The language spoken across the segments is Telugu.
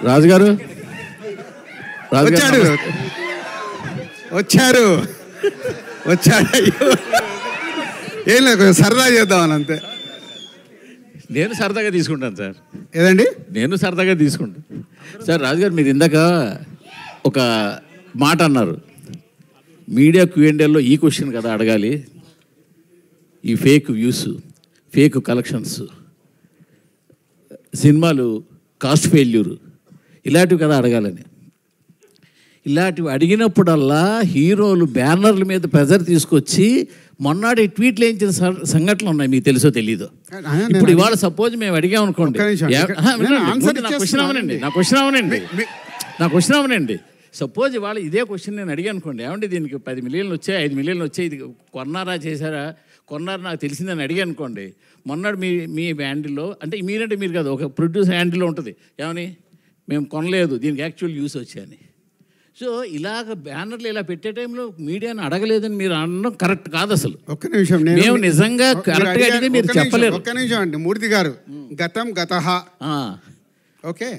రాజుగారు వచ్చారు ఏం లేదు, సరదా చేద్దామని అంతే. నేను సరదాగా తీసుకుంటాను సార్. ఏదండి? నేను సరదాగా తీసుకుంటాను సార్. రాజుగారు మీరు ఇందాక ఒక మాట అన్నారు, మీడియా Q&Aలో ఈ క్వశ్చన్ కదా అడగాలి, ఈ ఫేక్ వ్యూస్, ఫేక్ కలెక్షన్స్, సినిమాలు కాస్ట్ ఫెయిల్యూర్ ఇలాంటివి కదా అడగాలని. ఇలాంటివి అడిగినప్పుడల్లా హీరోలు బ్యానర్ల మీద ప్రెజర్ తీసుకొచ్చి మొన్నటి ట్వీట్లు వేయించిన సంఘటనలు ఉన్నాయి, మీకు తెలుసో తెలీదు. ఇప్పుడు ఇవాళ సపోజ్ మేము అడిగాం అనుకోండి, నా క్వశ్చన్ అవనండి. సపోజ్ ఇవాళ ఇదే క్వశ్చన్ నేను అడిగాను అనుకోండి, ఏమంటే దీనికి 10 మిలియన్లు వచ్చాయి, 5 మిలియన్లు వచ్చాయి, ఇది కొన్నారా చేశారా, కొన్నారు నాకు తెలిసిందని అడిగాను అనుకోండి. మొన్నటి మీ హ్యాండిల్లో, అంటే మీరంటే మీరు కాదు, ఒక ప్రొడ్యూసర్ హ్యాండిల్లో ఉంటుంది, ఏమని మేము కొనలేదు, దీనికి యాక్చువల్ యూస్ వచ్చాయని. సో ఇలాగ బ్యానర్లు ఇలా పెట్టే టైంలో మీడియాని అడగలేదని మీరు అనడం కరెక్ట్ కాదు అసలు. ఒక్క నిమిషం, మేము నిజంగా కరెక్ట్గా అడిగితే మీరు చెప్పలేరు. ఒక్క నిమిషం అండి మూర్తి గారు, గతం గతః, ఓకే,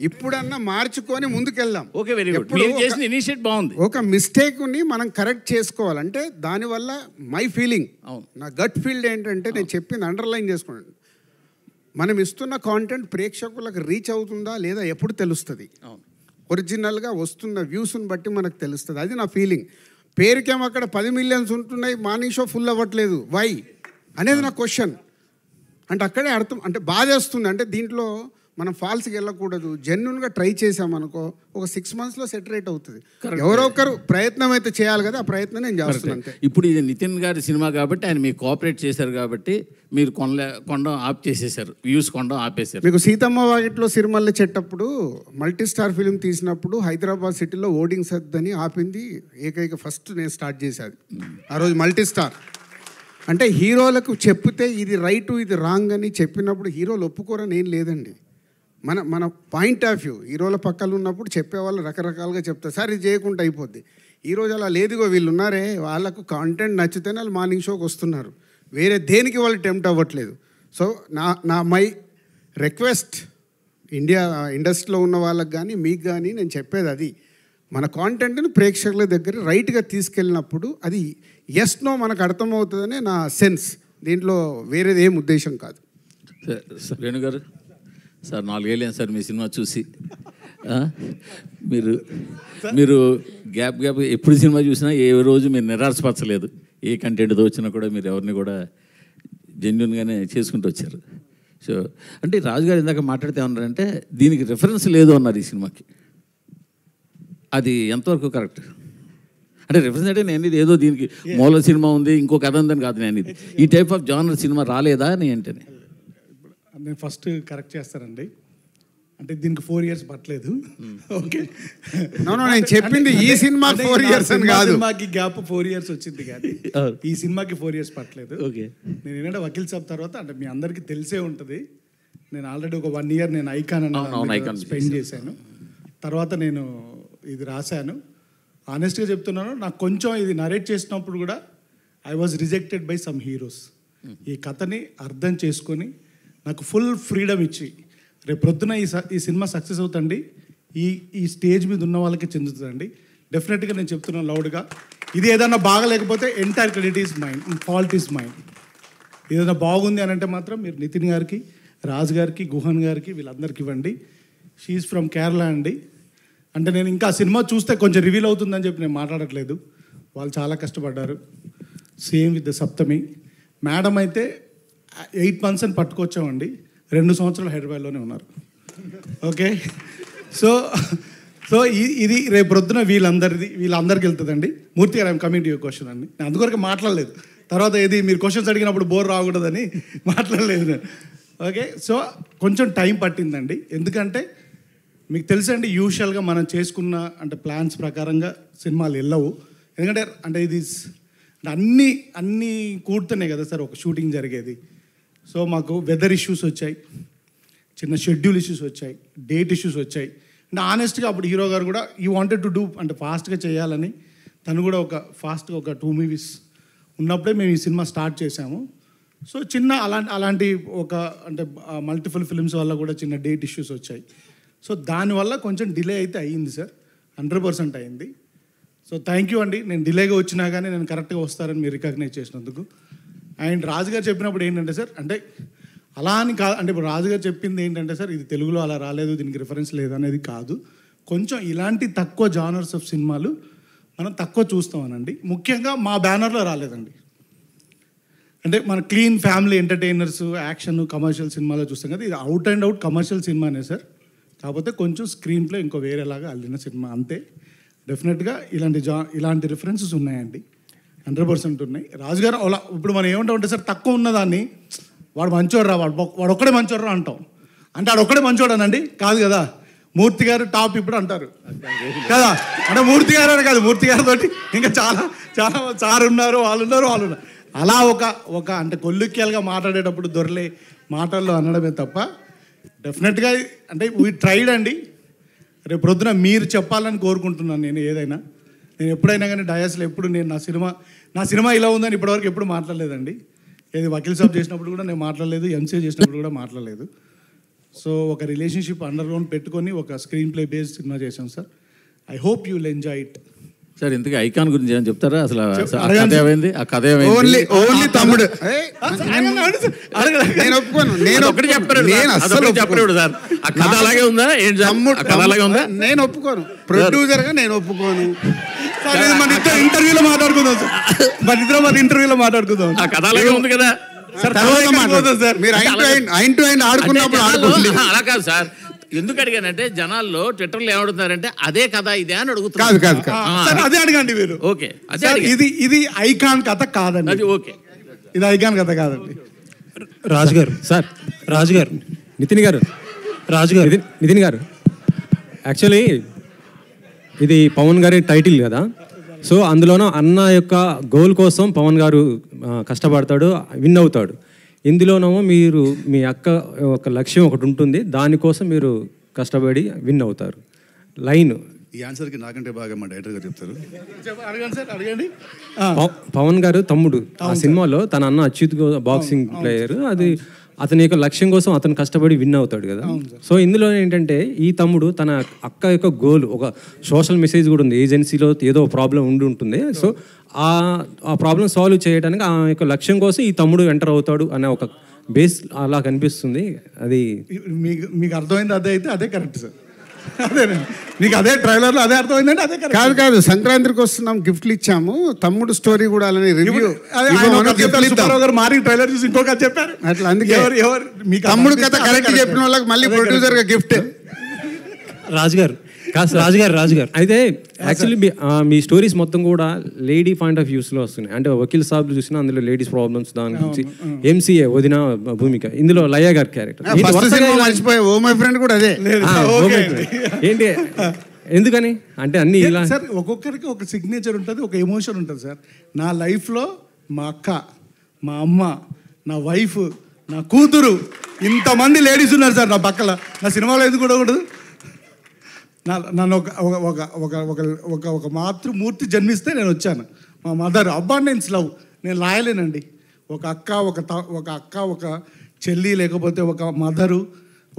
ఇప్పుడన్నా మార్చుకొని ముందుకెళ్దాం. Okay, very good. మీరు చేసిన ఇనిషియేట్ బాగుంది. ఒక మిస్టేక్ని మనం కరెక్ట్ చేసుకోవాలంటే దానివల్ల మై ఫీలింగ్, నా గట్ ఫీల్డ్ ఏంటంటే నేను చెప్పింది అండర్లైన్ చేసుకోండి, మనం ఇస్తున్న కాంటెంట్ ప్రేక్షకులకు రీచ్ అవుతుందా లేదా ఎప్పుడు తెలుస్తుంది. ఒరిజినల్గా వస్తున్న వ్యూస్ని బట్టి మనకు తెలుస్తుంది. అది నా ఫీలింగ్. పేరుకేమో అక్కడ 10 మిలియన్స్ ఉంటున్నాయి, మార్నింగ్ షో ఫుల్ అవ్వట్లేదు, వై అనేది నా క్వశ్చన్. అంటే అక్కడే అర్థం, అంటే బాధేస్తుంది. అంటే దీంట్లో మనం ఫాల్స్కి వెళ్ళకూడదు, జెన్యున్గా ట్రై చేసామనుకో ఒక 6 మంత్స్లో సెటరేట్ అవుతుంది. ఎవరో ఒకరు ప్రయత్నం అయితే చేయాలి కదా, ఆ ప్రయత్నం నేను చేస్తున్నాను. ఇప్పుడు ఇది నితిన్ గారి సినిమా కాబట్టి ఆయన మీకు కోఆపరేట్ చేశారు కాబట్టి మీరు కొనడం ఆప్ చేసేసారు, వ్యూస్ కొనడం ఆపేశారు. మీకు Seethamma Vakitlo Sirimalle చెట్టప్పుడు multi star film తీసినప్పుడు హైదరాబాద్ సిటీలో ఓటింగ్ సద్దని ఆపింది ఏకైక ఫస్ట్ నేను స్టార్ట్ చేశాను ఆ రోజు. మల్టీ స్టార్ అంటే హీరోలకు చెప్తే ఇది రైట్ ఇది రాంగ్ అని చెప్పినప్పుడు హీరోలు ఒప్పుకోరని ఏం లేదండి. మన పాయింట్ ఆఫ్ వ్యూ, హీరోల పక్కన ఉన్నప్పుడు చెప్పేవాళ్ళు రకరకాలుగా చెప్తారు, సార్ ఇది చేయకుండా అయిపోద్ది. ఈరోజు అలా లేదుగో, వీళ్ళు ఉన్నారే వాళ్ళకు కాంటెంట్ నచ్చితేనే వాళ్ళు మార్నింగ్ షోకి వస్తున్నారు, వేరే దేనికి వాళ్ళు టెంప్ట్ అవ్వట్లేదు. సో మై రిక్వెస్ట్ ఇండస్ట్రీలో ఉన్న వాళ్ళకి కానీ మీకు కానీ నేను చెప్పేది అది, మన కాంటెంట్ని ప్రేక్షకుల దగ్గర రైట్గా తీసుకెళ్ళినప్పుడు అది ఎస్ నో మనకు అర్థమవుతుందనే నా సెన్స్. దీంట్లో వేరేది ఏం ఉద్దేశం కాదు. వేణుగారు సార్ 4 ఏళ్ళు సార్ మీ సినిమా చూసి, మీరు గ్యాప్ ఎప్పుడు సినిమా చూసినా ఏ రోజు మీరు నిరాశపరచలేదు, ఏ కంటెంట్తో వచ్చినా కూడా మీరు ఎవరిని కూడా జెన్యున్గానే చేసుకుంటూ వచ్చారు. సో అంటే రాజుగారు ఇందాక మాట్లాడితే ఏమన్నారంటే దీనికి రిఫరెన్స్ లేదు అన్నారు ఈ సినిమాకి, అది ఎంతవరకు కరెక్ట్? అంటే రిఫరెన్స్ అంటే నేను ఇది ఏదో దీనికి మూల సినిమా ఉంది ఇంకో కథ ఉందని కాదు, నేను ఇది ఈ టైప్ ఆఫ్ జానర్ సినిమా రాలేదా అని ఏంటని నేను ఫస్ట్ కరెక్ట్ చేస్తానండి. అంటే దీనికి 4 years పట్టలేదు. ఓకే, నేను చెప్పింది ఈ సినిమా 4 years అని కాదు, సినిమాకి గ్యాప్ 4 years వచ్చింది కానీ ఈ సినిమాకి 4 years పట్టలేదు. ఓకే, నేను ఏంటంటే వకీల్ సాబ్ తర్వాత, అంటే మీ అందరికీ తెలిసే ఉంటుంది, నేను ఆల్రెడీ ఒక 1 year నేను ఐకాన్ అన్న స్పెండ్ చేశాను. తర్వాత నేను ఇది రాశాను. ఆనెస్ట్గా చెప్తున్నాను, నాకు కొంచెం ఇది నరేట్ చేసినప్పుడు కూడా I was rejected by some heroes. ఈ కథని అర్థం చేసుకొని నాకు ఫుల్ ఫ్రీడమ్ ఇచ్చి రేపు ప్రొద్దున ఈ సినిమా సక్సెస్ అవుతండి, ఈ స్టేజ్ మీద ఉన్న వాళ్ళకి చెందుతుందండి. డెఫినెట్గా నేను చెప్తున్నాను లౌడ్గా, ఇది ఏదైనా బాగలేకపోతే entire credit is mind, fault is mind. ఏదైనా బాగుంది అని అంటే మాత్రం మీరు నితిన్ గారికి, రాజు గారికి, గుహన్ గారికి, వీళ్ళందరికీ ఇవ్వండి. షీఈ్ ఫ్రమ్ కేరళ అండి. అంటే నేను ఇంకా సినిమా చూస్తే కొంచెం రివీల్ అవుతుందని చెప్పి నేను మాట్లాడట్లేదు, వాళ్ళు చాలా కష్టపడ్డారు. Same with the Saptami madam అయితే 8 months అని పట్టుకొచ్చామండి, 2 సంవత్సరాలు హైదరాబాద్లోనే ఉన్నారు. ఓకే, సో ఇది రేపు ప్రొద్దున వీళ్ళందరికీ వెళ్తుందండి. మూర్తి గారు, I'm coming to your question అండి. నేను అందుకొరకు మాట్లాడలేదు, తర్వాత ఇది మీరు క్వశ్చన్స్ అడిగినప్పుడు బోర్ రాకూడదని మాట్లాడలేదు నేను. ఓకే, సో కొంచెం టైం పట్టిందండి, ఎందుకంటే మీకు తెలుసండి యూజువల్గా మనం చేసుకున్న అంటే ప్లాన్స్ ప్రకారంగా సినిమాలు వెళ్ళవు. ఎందుకంటే అంటే ఇది అన్నీ కూడుతున్నాయి కదా సార్ ఒక షూటింగ్ జరిగేది. సో మాకు వెదర్ ఇష్యూస్ వచ్చాయి, చిన్న షెడ్యూల్ ఇష్యూస్ వచ్చాయి, డేట్ ఇష్యూస్ వచ్చాయి. అంటే ఆనెస్ట్గా అప్పుడు హీరో గారు కూడా ఈ వాంటెడ్ టు డూ అంటే ఫాస్ట్గా చేయాలని, తను కూడా ఫాస్ట్గా ఒక 2 movies ఉన్నప్పుడే మేము ఈ సినిమా స్టార్ట్ చేశాము. సో చిన్న అలాంటి ఒక అంటే మల్టిపుల్ ఫిల్మ్స్ వల్ల కూడా చిన్న డేట్ ఇష్యూస్ వచ్చాయి. సో దానివల్ల కొంచెం డిలే అయితే అయ్యింది సార్, 100% అయింది. సో థ్యాంక్ యూ అండి. నేను డిలేగా వచ్చినా కానీ నేను కరెక్ట్గా వస్తారని మీరు రికగ్నైజ్ చేసినందుకు. అండ్ రాజు గారు చెప్పినప్పుడు ఏంటంటే సార్, అంటే అలా అని కాదు, అంటే ఇప్పుడు రాజు గారు చెప్పింది ఏంటంటే సార్, ఇది తెలుగులో అలా రాలేదు, దీనికి రిఫరెన్స్ లేదు అనేది కాదు. కొంచెం ఇలాంటి తక్కువ జానర్స్ ఆఫ్ సినిమాలు మనం తక్కువ చూస్తామనండి. ముఖ్యంగా మా బ్యానర్లో రాలేదండి. అంటే మన clean family entertainers, action, commercial సినిమాలో చూస్తాం కదా, ఇది అవుట్ అండ్ అవుట్ కమర్షియల్ సినిమానే సార్. కాకపోతే కొంచెం స్క్రీన్ ప్లే ఇంకో వేరేలాగా అల్లిన సినిమా అంతే. డెఫినెట్గా ఇలాంటి రిఫరెన్సెస్ ఉన్నాయండి, 100% ఉన్నాయి. రాజుగారు అలా ఇప్పుడు మనం ఏమంటామంటే సార్, తక్కువ ఉన్నదాన్ని వాడు మంచోడ్రా, వాడు ఒక్కడే మంచోడ్రా అంటాం. అంటే వాడు ఒక్కడే మంచోడనండి కాదు కదా, మూర్తి గారు టాప్ ఇప్పుడు అంటారు కదా, అంటే మూర్తి గారు అని కాదు, మూర్తి గారితో ఇంకా చాలా చాలా సార్ ఉన్నారు, వాళ్ళు ఉన్నారు. అలా ఒక అంటే కొల్లుక్యాలుగా మాట్లాడేటప్పుడు దొరలే మాటల్లో అనడమే తప్ప డెఫినెట్గా అంటే వీ ట్రైడ్ అండి. రేపు ప్రొద్దున మీరు చెప్పాలని కోరుకుంటున్నాను. నేను ఎప్పుడైనా కానీ డయాస్లో ఎప్పుడు నేను నా సినిమా ఇలా ఉందని ఇప్పటివరకు ఎప్పుడు మాట్లాడలేదండి. ఏది వకీల్ సాబ్ చేసినప్పుడు కూడా నేను మాట్లాడలేదు, ఎంసీఏ చేసినప్పుడు కూడా మాట్లాడలేదు. సో ఒక రిలేషన్షిప్ అండర్ గ్రౌండ్ పెట్టుకొని ఒక స్క్రీన్ ప్లే బేస్డ్ సినిమా చేశాం sir. I hope you will enjoy it. Sir ఇంతకీ ఐకాన్ గురించి ఏమని చెప్తారా? అసలు ఆ కథ ఏమైంది? ఓన్లీ తమ్ముడు నేను ఒకటి చెప్పారు సార్, ఆ కథ అలాగే ఉందా? ఏంటి కథ అలాగే ఉందా? నేను ఒప్పుకోను, ప్రొడ్యూసర్గా నేను ఒప్పుకోను. మన ఇద్దరు ఇంటర్వ్యూలో మాట్లాడుకుందాం సార్, మన ఇంటర్వ్యూలో మాట్లాడుకుందాం. ఆ కథ అలాగే ఉంది కదా సార్. మీరు ఐన్ టు ఐన్ ఆడుకున్నప్పుడు ఆడుకోండి. అలా కాదు సార్, ఎందుకు అడిగానంటే జనాల్లో ట్విట్టర్లో ఏమడుగుతున్నారంటే అదే కథ ఇదే అని అడుగుతున్నారు. కాదు అదే అడగండి మీరు. ఓకే, ఇది ఐకాన్ కథ కాదండి. అది ఓకే, ఇది ఐకాన్ కథ కాదండి. రాజు గారు సార్, రాజు గారు, నితిన్ గారు, నితిన్ గారు, యాక్చువల్లీ ఇది పవన్ గారి టైటిల్ కదా. సో అందులోనూ అన్న యొక్క గోల్ కోసం పవన్ గారు కష్టపడతాడు, విన్ అవుతాడు. ఇందులోనేమో మీరు మీ అక్క ఒక లక్ష్యం ఒకటి ఉంటుంది, దానికోసం మీరు కష్టపడి విన్ అవుతారు. లైన్ ఈ ఆన్సర్కి నాకంటే బాగా మా డైరెక్టర్ గారు చెప్తారు. అడగండి సార్, అడగండి. పవన్ గారు తమ్ముడు ఆ సినిమాలో తన అన్న అచ్యుత్ బాక్సింగ్ ప్లేయర్, అది అతని యొక్క లక్ష్యం కోసం అతను కష్టపడి విన్ అవుతాడు కదా. సో ఇందులో ఏంటంటే ఈ తమ్ముడు తన అక్క యొక్క గోల్, ఒక సోషల్ మెసేజ్ కూడా ఉంది, ఏజెన్సీలో ఏదో ప్రాబ్లం ఉంటుంది. సో ఆ ప్రాబ్లం సాల్వ్ చేయడానికి ఆ యొక్క లక్ష్యం కోసం ఈ తమ్ముడు ఎంటర్ అవుతాడు అనే ఒక బేస్ అలా కనిపిస్తుంది. అది మీకు అర్థమైంది, అదే అయితే అదే కరెక్ట్ సార్. అదేనండి, మీకు అదే ట్రైలర్లో అదే అర్థమైందంటే అదే కరెక్ట్. కాదు సంక్రాంతికి వస్తున్నాం, గిఫ్ట్లు ఇచ్చాము, తమ్ముడు స్టోరీ కూడా అలానే రివ్యూ మారి ట్రైలర్ చూసి ఇంకొక చెప్పారు అట్లా. అందుకే తమ్ముడు కథ కరెక్ట్ చెప్పిన వాళ్ళకి మళ్ళీ ప్రొడ్యూసర్ గా గిఫ్ట్. రాజుగారు అయితే యాక్చువల్లీ మీ స్టోరీస్ మొత్తం కూడా లేడీ పాయింట్ ఆఫ్ వ్యూస్లో వస్తున్నాయి. అంటే వకీల్ సాబ్ చూసినా అందులో లేడీస్ ప్రాబ్లమ్స్, దాని గురించి ఎంసీఏ వదిన భూమిక, ఇందులో లయ గారి క్యారెక్టర్ మర్చిపోయా. ఓ మై ఫ్రెండ్ కూడా అదే. ఏంటి ఎందుకని అంటే అన్ని ఇలా సార్, ఒక్కొక్కరికి ఒక సిగ్నేచర్ ఉంటుంది, ఒక ఎమోషన్ ఉంటుంది సార్. నా లైఫ్లో మా అక్క, మా అమ్మ, నా వైఫ్, నా కూతురు, ఇంతమంది లేడీస్ ఉన్నారు సార్ నా పక్కల. నా సినిమాలో ఎందుకు కూడా ఉండదు? నన్ను ఒక మాతృమూర్తి జన్మిస్తే నేను వచ్చాను. మా మదర్ అబాండెన్స్ లవ్ నేను రాయలేనండి. ఒక అక్క, ఒక చెల్లి, లేకపోతే ఒక మదరు,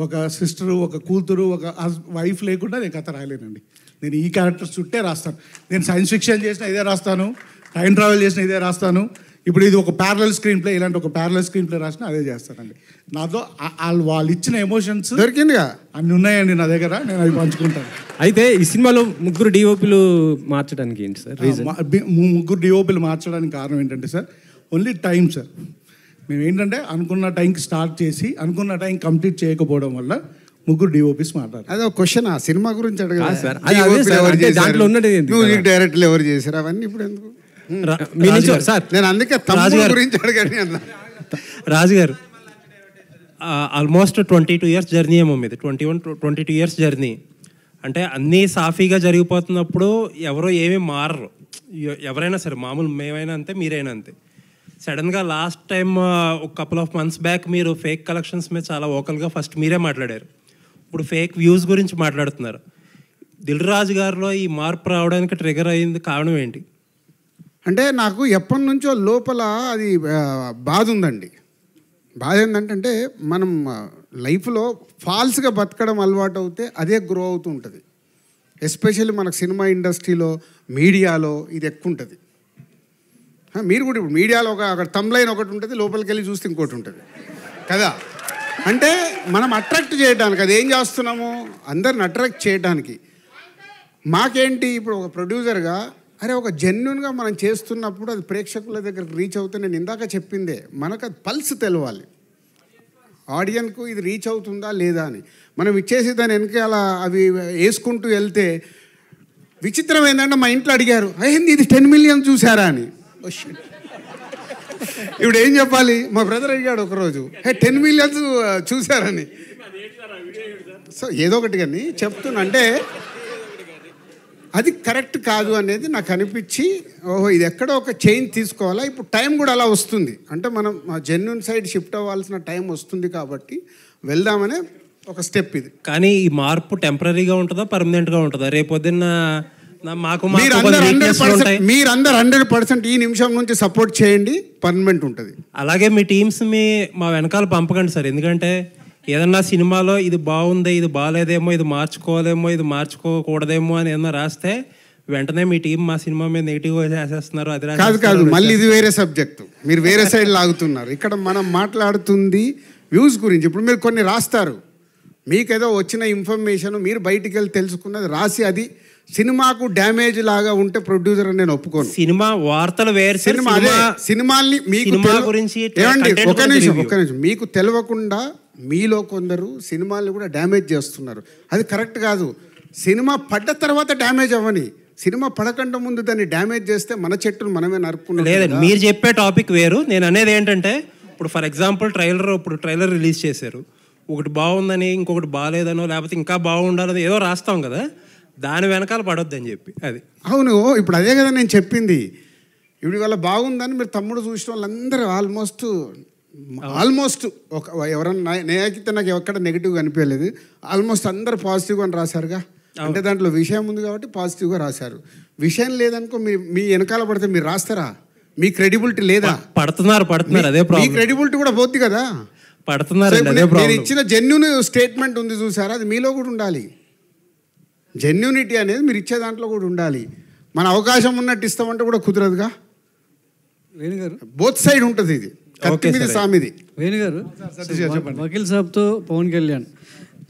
ఒక సిస్టరు, ఒక కూతురు, ఒక వైఫ్ లేకుండా నేను కథ రాయలేనండి. నేను ఈ క్యారెక్టర్స్ చుట్టే రాస్తాను. నేను సైన్స్ ఫిక్షన్ చేసిన ఇదే రాస్తాను, టైం ట్రావెల్ చేసిన ఇదే రాస్తాను. ఇప్పుడు ఇది ఒక ప్యారలల్ స్క్రీన్ ప్లే, ఇలాంటి ఒక ప్యారలల్ స్క్రీన్ ప్లే రాసిన అదే చేస్తానండి. నాతో వాళ్ళు ఇచ్చిన ఎమోషన్స్ దొరికిందిగా అన్ని ఉన్నాయండి నా దగ్గర, నేను అవి పంచుకుంటాను. అయితే ఈ సినిమాలో ముగ్గురు డిఓపీలు మార్చడానికి ఏంటి సార్ రీజన్? ముగ్గురు డిఓపీలు మార్చడానికి కారణం ఏంటంటే సార్, ఓన్లీ టైం సార్. మేము ఏంటంటే అనుకున్న టైంకి స్టార్ట్ చేసి అనుకున్న టైం కంప్లీట్ చేయకపోవడం వల్ల ముగ్గురు డిఓపీస్ మాట్లాడారు. అదే ఒక క్వశ్చన్, ఆ సినిమా గురించి అడగాలి సార్. దాంట్లో ఉన్నది మ్యూజిక్ డైరెక్టర్లు ఎవరు చేశారు అవన్నీ ఇప్పుడు ఎందుకు? సార్ నేను అందుకే తమ్ముడు గురించి అడగాను అన్న. రాజుగారు ఆల్మోస్ట్ 22 years జర్నీ ఏమో మీది, 22 years జర్నీ. అంటే అన్నీ సాఫీగా జరిగిపోతున్నప్పుడు ఎవరో ఏమీ మారరు, ఎవరైనా సరే, మామూలు మేమైనా అంతే, మీరైనా అంతే. సడన్గా లాస్ట్ టైం ఒక కపుల్ ఆఫ్ మంత్స్ బ్యాక్ మీరు ఫేక్ కలెక్షన్స్ మీద చాలా వోకల్గా ఫస్ట్ మీరే మాట్లాడారు. ఇప్పుడు ఫేక్ వ్యూస్ గురించి మాట్లాడుతున్నారు. దిల్ రాజు గారిలో ఈ మార్పు రావడానికి ట్రిగర్ అయ్యింది కారణం ఏంటి? అంటే నాకు ఎప్పటి నుంచో లోపల అది బాధ ఉందండి. బాధ ఏంటంటే మనం లైఫ్లో ఫాల్స్గా బతకడం అలవాటు అవుతే అదే గ్రో అవుతూ ఉంటుంది. ఎస్పెషల్లీ మనకు సినిమా ఇండస్ట్రీలో, మీడియాలో ఇది ఎక్కువ ఉంటుంది. మీరు కూడా ఇప్పుడు మీడియాలో అక్కడ తమ్లైన్ ఒకటి ఉంటుంది, లోపలికి వెళ్ళి చూస్తే ఇంకోటి ఉంటుంది కదా. అంటే మనం అట్రాక్ట్ చేయడానికి, అది ఏం చేస్తున్నాము, అందరిని అట్రాక్ట్ చేయడానికి. మాకేంటి ఇప్పుడు ఒక ప్రొడ్యూసర్గా, అరే ఒక జెన్యున్గా మనం చేస్తున్నప్పుడు అది ప్రేక్షకుల దగ్గరికి రీచ్ అవుతే, నేను ఇందాక చెప్పిందే, మనకు అది పల్స్ తెలవాలి ఆడియన్కు, ఇది రీచ్ అవుతుందా లేదా అని. మనం ఇచ్చేసి దాని వెనకాల అవి వేసుకుంటూ వెళ్తే, విచిత్రం ఏంటంటే మా ఇంట్లో అడిగారు, అయ్యింది ఇది 10 million చూసారా అని. ఇప్పుడు ఏం చెప్పాలి, మా బ్రదర్ అడిగాడు ఒకరోజు, 10 million చూసారని. సో ఏదో ఒకటి కానీ చెప్తున్నా, అంటే అది కరెక్ట్ కాదు అనేది నాకు అనిపించి, ఓహో ఇది ఎక్కడో ఒక చేంజ్ తీసుకోవాలా. ఇప్పుడు టైం కూడా అలా వస్తుంది, అంటే మనం జెన్యున్ సైడ్ షిఫ్ట్ అవ్వాల్సిన టైం వస్తుంది కాబట్టి వెళ్దామనే ఒక స్టెప్ ఇది. కానీ ఈ మార్పు టెంపరీగా ఉంటుందా, పర్మనెంట్గా ఉంటుందా? రేపొద్దున్న మాకు మీరందరూ 100% ఈ నిమిషం నుంచి సపోర్ట్ చేయండి, పర్మనెంట్ ఉంటుంది. అలాగే మీ టీమ్స్ మా వెనకాల పంపకండి సార్. ఎందుకంటే ఏదన్నా సినిమాలో ఇది బాగుంది, ఇది బాగాలేదేమో, ఇది మార్చుకోలేమో, ఇది మార్చుకోకూడదేమో అని ఏదన్నా రాస్తే వెంటనే మీ టీం మా సినిమా మీద నెగిటివ్గా చేసేస్తున్నారు. అది కాదు, మళ్ళీ ఇది వేరే సబ్జెక్టు, మీరు వేరే సైడ్ లాగుతున్నారు. ఇక్కడ మనం మాట్లాడుతుంది వ్యూస్ గురించి. ఇప్పుడు మీరు కొన్ని రాస్తారు, మీకేదో వచ్చిన ఇన్ఫర్మేషన్ మీరు బయటికి వెళ్ళి తెలుసుకున్నది రాసి అది సినిమాకు డ్యామేజ్ లాగా ఉంటే ప్రొడ్యూసర్ నేను ఒప్పుకోను. సినిమా వార్తలు వేరు, సినిమాల్ని మీకు గురించి ఏమండి, ఒక నిమిషం, మీకు తెలియకుండా మీలో కొందరు సినిమాల్ని కూడా డ్యామేజ్ చేస్తున్నారు. అది కరెక్ట్ కాదు. సినిమా పడ్డ తర్వాత డ్యామేజ్ అవ్వని, సినిమా పడకుండా ముందు దాన్ని డ్యామేజ్ చేస్తే మన చెట్టును మనమే నరుక్కున్నాం. లేదండి, మీరు చెప్పే టాపిక్ వేరు. నేను అనేది ఏంటంటే, ఇప్పుడు ఫర్ ఎగ్జాంపుల్ ట్రైలర్ రిలీజ్ చేశారు, ఒకటి బాగుందని ఇంకొకటి బాగాలేదనో లేకపోతే ఇంకా బాగుండాలని ఏదో రాస్తాం కదా, దాని వెనకాల పడొద్దని చెప్పి. అది అవును, ఇప్పుడు అదే కదా నేను చెప్పింది. ఇప్పుడు ఇవాళ బాగుందని మీరు తమ్ముడు చూసిన వాళ్ళందరూ ఆల్మోస్ట్ ఒక ఎవరన్నా నేనైతే నాకు ఎక్కడ నెగిటివ్గా అనిపించలేదు. ఆల్మోస్ట్ అందరు పాజిటివ్గా అని రాశారుగా. అంటే దాంట్లో విషయం ఉంది కాబట్టి పాజిటివ్గా రాశారు. విషయం లేదనుకో మీ వెనకాల పడితే మీరు రాస్తారా? మీ క్రెడిబిలిటీ లేదా? పడుతున్నారు అదే ప్రాబ్లం. మీ క్రెడిబిలిటీ కూడా పోద్ది కదా. పడుతున్నారు. నేను ఇచ్చిన జెన్యూన్ స్టేట్మెంట్ ఉంది చూసారా, అది మీలో కూడా ఉండాలి. జెన్యూనిటీ అనేది మీరు ఇచ్చే దాంట్లో కూడా ఉండాలి. మన అవకాశం ఉన్నట్టు ఇస్తామంటే కూడా కుదరదుగా. వేణుగారు బోత్ సైడ్ ఉంటుంది ఇది, కత్తి మీద సామిది. వేణుగారు వకీల్ సాబ్తో పవన్ కళ్యాణ్,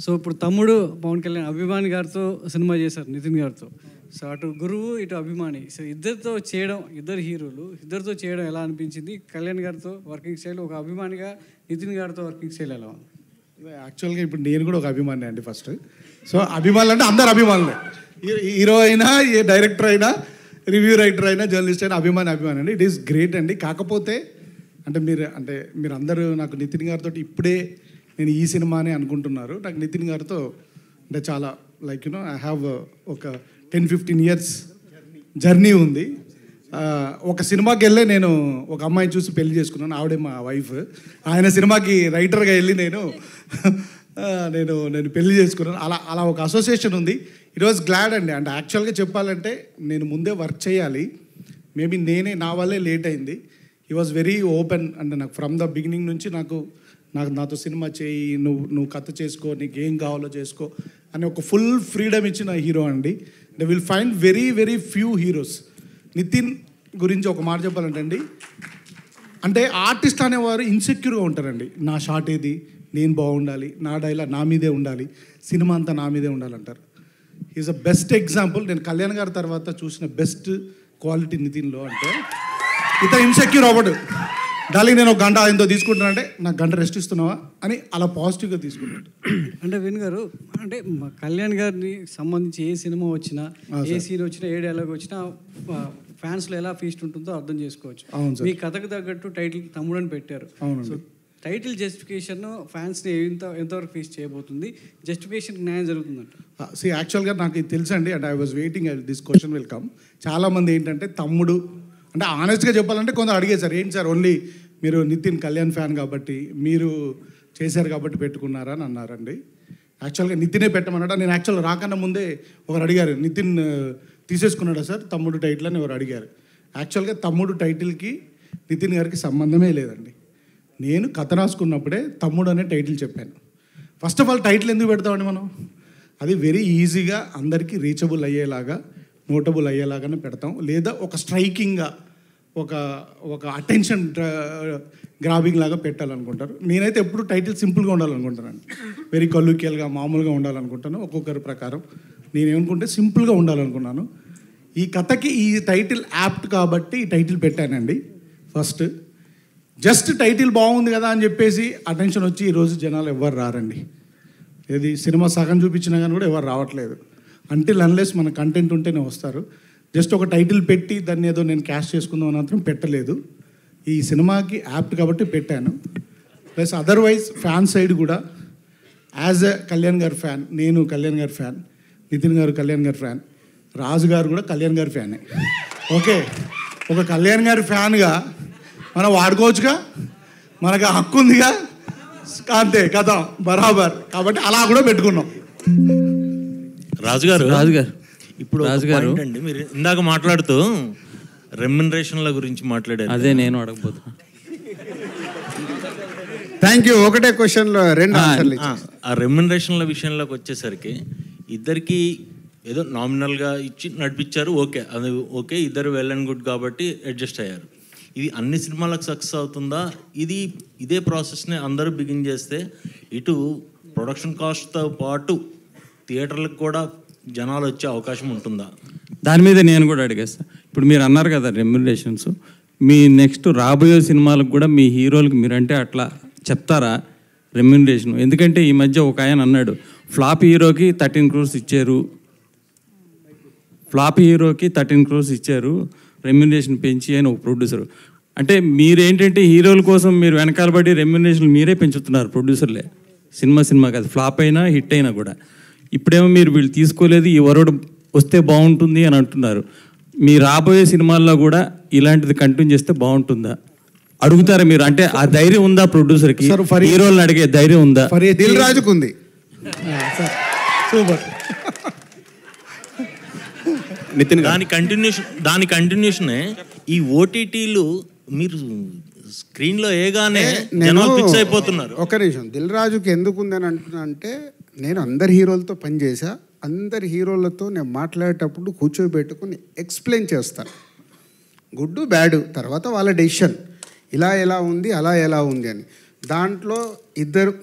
సో ఇప్పుడు తమ్ముడు పవన్ కళ్యాణ్ అభిమాని గారితో సినిమా చేశారు, నితిన్ గారితో. సో అటు గురువు ఇటు అభిమాని, సో ఇద్దరితో చేయడం, ఇద్దరు హీరోలు ఇద్దరితో చేయడం ఎలా అనిపించింది? కళ్యాణ్ గారితో వర్కింగ్ స్టైల్, ఒక అభిమానిగా నితిన్ గారితో వర్కింగ్ స్టైల్ ఎలా ఉంది? యాక్చువల్గా ఇప్పుడు నేను కూడా ఒక అభిమాని అండి ఫస్ట్. సో అభిమానులు అంటే అందరు అభిమానులే, హీరో అయినా, ఏ డైరెక్టర్ అయినా, రివ్యూ రైటర్ అయినా, జర్నలిస్ట్ అయినా అభిమాని అండి. ఇట్ ఈస్ గ్రేట్ అండి. కాకపోతే మీరు అందరూ నాకు నితిన్ గారితో ఇప్పుడే నేను ఈ సినిమానే అనుకుంటున్నారు. నాకు నితిన్ గారితో అంటే చాలా లైక్ ఐ హ్యావ్ ఒక 10-15 years జర్నీ ఉంది. ఒక సినిమాకి వెళ్ళే నేను ఒక అమ్మాయిని చూసి పెళ్లి చేసుకున్నాను, ఆవిడే మా వైఫ్. ఆయన సినిమాకి రైటర్గా వెళ్ళి నేను పెళ్లి చేసుకున్నాను. అలా ఒక అసోసియేషన్ ఉంది. ఇట్ వాజ్ గ్లాడ్ అండి. అంటే యాక్చువల్గా చెప్పాలంటే నేను ముందే వర్క్ చేయాలి, మేబీ నా వల్లే లేట్ అయింది. He was very open. అంటే నాకు ఫ్రమ్ ద బిగినింగ్ నుంచి నాతో సినిమా చేయి, నువ్వు కథ చేసుకో, నీకు ఏం కావాలో చేసుకో అని ఒక ఫుల్ ఫ్రీడమ్ ఇచ్చిన హీరో అండి. They will find very very few heroes. Nithin గురించి ఒక మాట చెప్పాలంటే అండి, అంటే ఆర్టిస్ట్ అనేవారు ఇన్సెక్యూర్గా ఉంటారండి. నా షాట్ ఏది, నేను బాగుండాలి, నా డైలాగ్ నా మీదే ఉండాలి, సినిమా అంతా నా మీదే ఉండాలంటారు. Is a best example. నేను కళ్యాణ్ గారి తర్వాత చూసిన బెస్ట్ క్వాలిటీ నితిన్లో. అంటే ఇతను ఇన్సెక్యూర్ అవ్వడు. డార్లింగ్ నేను ఒక గంట ఆయనతో తీసుకుంటున్నా అంటే నాకు గంట రెస్ట్ ఇస్తున్నావా అని అలా పాజిటివ్గా తీసుకుంటాడు. అంటే వేణు గారు, అంటే కళ్యాణ్ గారిని సంబంధించి ఏ సినిమా వచ్చినా, ఏ సీన్ వచ్చినా, ఏ డైలాగ్ వచ్చినా ఫ్యాన్స్లో ఎలా ఫీస్ట్ ఉంటుందో అర్థం చేసుకోవచ్చు. మీ కథకు తగ్గట్టు టైటిల్ తమ్ముడు అని పెట్టారు. సో టైటిల్ జస్టిఫికేషన్ ఫ్యాన్స్ని ఎంతవరకు ఫీస్ట్ చేయబోతుంది? జస్టిఫికేషన్ న్యాయం జరుగుతుందంట. యాక్చువల్గా నాకు ఇది తెలుసండి. అంటే I was waiting this question will come. చాలామంది ఏంటంటే తమ్ముడు అంటే ఆనెస్ట్గా చెప్పాలంటే కొందరు అడిగేశారు, ఏంటి సార్ ఓన్లీ మీరు నితిన్ కళ్యాణ్ ఫ్యాన్ కాబట్టి మీరు చేశారు కాబట్టి పెట్టుకున్నారా అని అన్నారండి. యాక్చువల్గా నితినే పెట్టమన్నాడా. నేను యాక్చువల్గా రాకన్నా ముందే ఒకరు అడిగారు, నితిన్ తీసేసుకున్నాడా సార్ తమ్ముడు టైటిల్ అని ఎవరు అడిగారు. యాక్చువల్గా తమ్ముడు టైటిల్కి నితిన్ గారికి సంబంధమే లేదండి. నేను కథ రాసుకున్నప్పుడే తమ్ముడు అనే టైటిల్ చెప్పాను. ఫస్ట్ ఆఫ్ ఆల్ టైటిల్ ఎందుకు పెడతామండి మనం? అది వెరీ ఈజీగా అందరికీ రీచబుల్ అయ్యేలాగా, నోటబుల్ అయ్యేలాగానే పెడతాం. లేదా ఒక స్ట్రైకింగ్గా ఒక అటెన్షన్ గ్రాబింగ్ లాగా పెట్టాలనుకుంటారు. నేనైతే ఎప్పుడు టైటిల్ సింపుల్గా ఉండాలనుకుంటానండి. వెరీ కల్యూకియల్గా మామూలుగా ఉండాలనుకుంటాను. ఒక్కొక్కరి ప్రకారం నేనేమనుకుంటే సింపుల్గా ఉండాలనుకున్నాను. ఈ కథకి ఈ టైటిల్ యాప్ట్ కాబట్టి ఈ టైటిల్ పెట్టానండి. ఫస్ట్ జస్ట్ టైటిల్ బాగుంది కదా అని చెప్పేసి అటెన్షన్ వచ్చి ఈరోజు జనాలు ఎవరు రారండి. ఏది సినిమా సగం చూపించినా కానీ కూడా ఎవరు రావట్లేదు. అంటిల్ అన్లెస్ మన కంటెంట్ ఉంటేనే వస్తారు. జస్ట్ ఒక టైటిల్ పెట్టి దాన్ని ఏదో నేను క్యాష్ చేసుకుందాం అని మాత్రం పెట్టలేదు. ఈ సినిమాకి యాప్ట్ కాబట్టి పెట్టాను. ప్లస్ అదర్వైజ్ ఫ్యాన్ సైడ్ కూడా యాజ్ ఎ కళ్యాణ్ గారి ఫ్యాన్, నేను కళ్యాణ్ గారి ఫ్యాన్, నితిన్ గారు కళ్యాణ్ గారి ఫ్యాన్, రాజు గారు కూడా కళ్యాణ్ గారి ఫ్యానే. ఓకే, ఒక కళ్యాణ్ గారి ఫ్యాన్గా మనం వాడుకోవచ్చుగా, మనకు హక్కు ఉందిగా, అంతే కదా బరాబర్. కాబట్టి అలా కూడా పెట్టుకున్నాం. రాజుగారు ఇప్పుడు రాజుగారు అండి, మీరు ఇందాక మాట్లాడుతూ రెమ్యునరేషన్ల గురించి మాట్లాడారు. అదే నేను అడగబోతున్నా. Thank you. ఒకటే క్వశ్చన్లో 2 ఆన్సర్లు. ఆ రెమ్యునరేషన్ల విషయంలోకి వచ్చేసరికి ఇద్దరికి ఏదో నామినల్గా ఇచ్చి నడిపించారు. ఓకే, అది ఓకే, ఇద్దరు వెల్ అండ్ గుడ్ కాబట్టి అడ్జస్ట్ అయ్యారు. ఇది అన్ని సినిమాలకు సక్సెస్ అవుతుందా? ఇదే ప్రాసెస్ని అందరూ బిగిన్ చేస్తే ఇటు ప్రొడక్షన్ కాస్ట్తో పాటు థియేటర్లకు కూడా జనాలు వచ్చే అవకాశం ఉంటుందా? దాని మీద నేను కూడా అడిగేస్తాను. ఇప్పుడు మీరు అన్నారు కదా రెమ్యునరేషన్స్, మీ నెక్స్ట్ రాబోయే సినిమాలకు కూడా మీ హీరోలకు మీరంటే అట్లా చెప్తారా రెమ్యునరేషన్? ఎందుకంటే ఈ మధ్య ఒక ఆయన అన్నాడు, ఫ్లాప్ హీరోకి 13 crores ఇచ్చారు, ఫ్లాప్ హీరోకి 13 crores ఇచ్చారు రెమ్యునరేషన్ పెంచి అని ఒక ప్రొడ్యూసర్. అంటే మీరేంటంటే హీరోల కోసం మీరు వెనకాల పడి రెమ్యునరేషన్ మీరే పెంచుతున్నారు ప్రొడ్యూసర్లే. సినిమా కాదు, ఫ్లాప్ అయినా హిట్ అయినా కూడా. ఇప్పుడేమో మీరు వీళ్ళు తీసుకోలేదు, ఈ వరడు వస్తే బాగుంటుంది అని అంటున్నారు. మీ రాబోయే సినిమాల్లో కూడా ఇలాంటిది కంటిన్యూ చేస్తే బాగుంటుందా అడుగుతారా మీరు? అంటే ఆ ధైర్యం ఉందా ప్రొడ్యూసర్కి? హీరోలను అడిగే ధైర్యం ఉందా? దిల్ రాజుకు ఉంది. సూపర్. నితిన్ దాని కంటిన్యూషనే ఈ ఓటీటీలు మీరు స్క్రీన్లో ఏగానే జనాలు ఫిక్స్ అయిపోతున్నారు. ఒక నిమిషం, దిల్ రాజుకి ఎందుకు ఉందని అంటున్నా అంటే, నేను అందరి హీరోలతో పనిచేసా. అందరి హీరోలతో నేను మాట్లాడేటప్పుడు కూర్చోబెట్టుకుని ఎక్స్ప్లెయిన్ చేస్తాను, గుడ్ బ్యాడ్, తర్వాత వాళ్ళ డెసిషన్, ఇలా ఎలా ఉంది అలా ఎలా ఉంది అని. దాంట్లో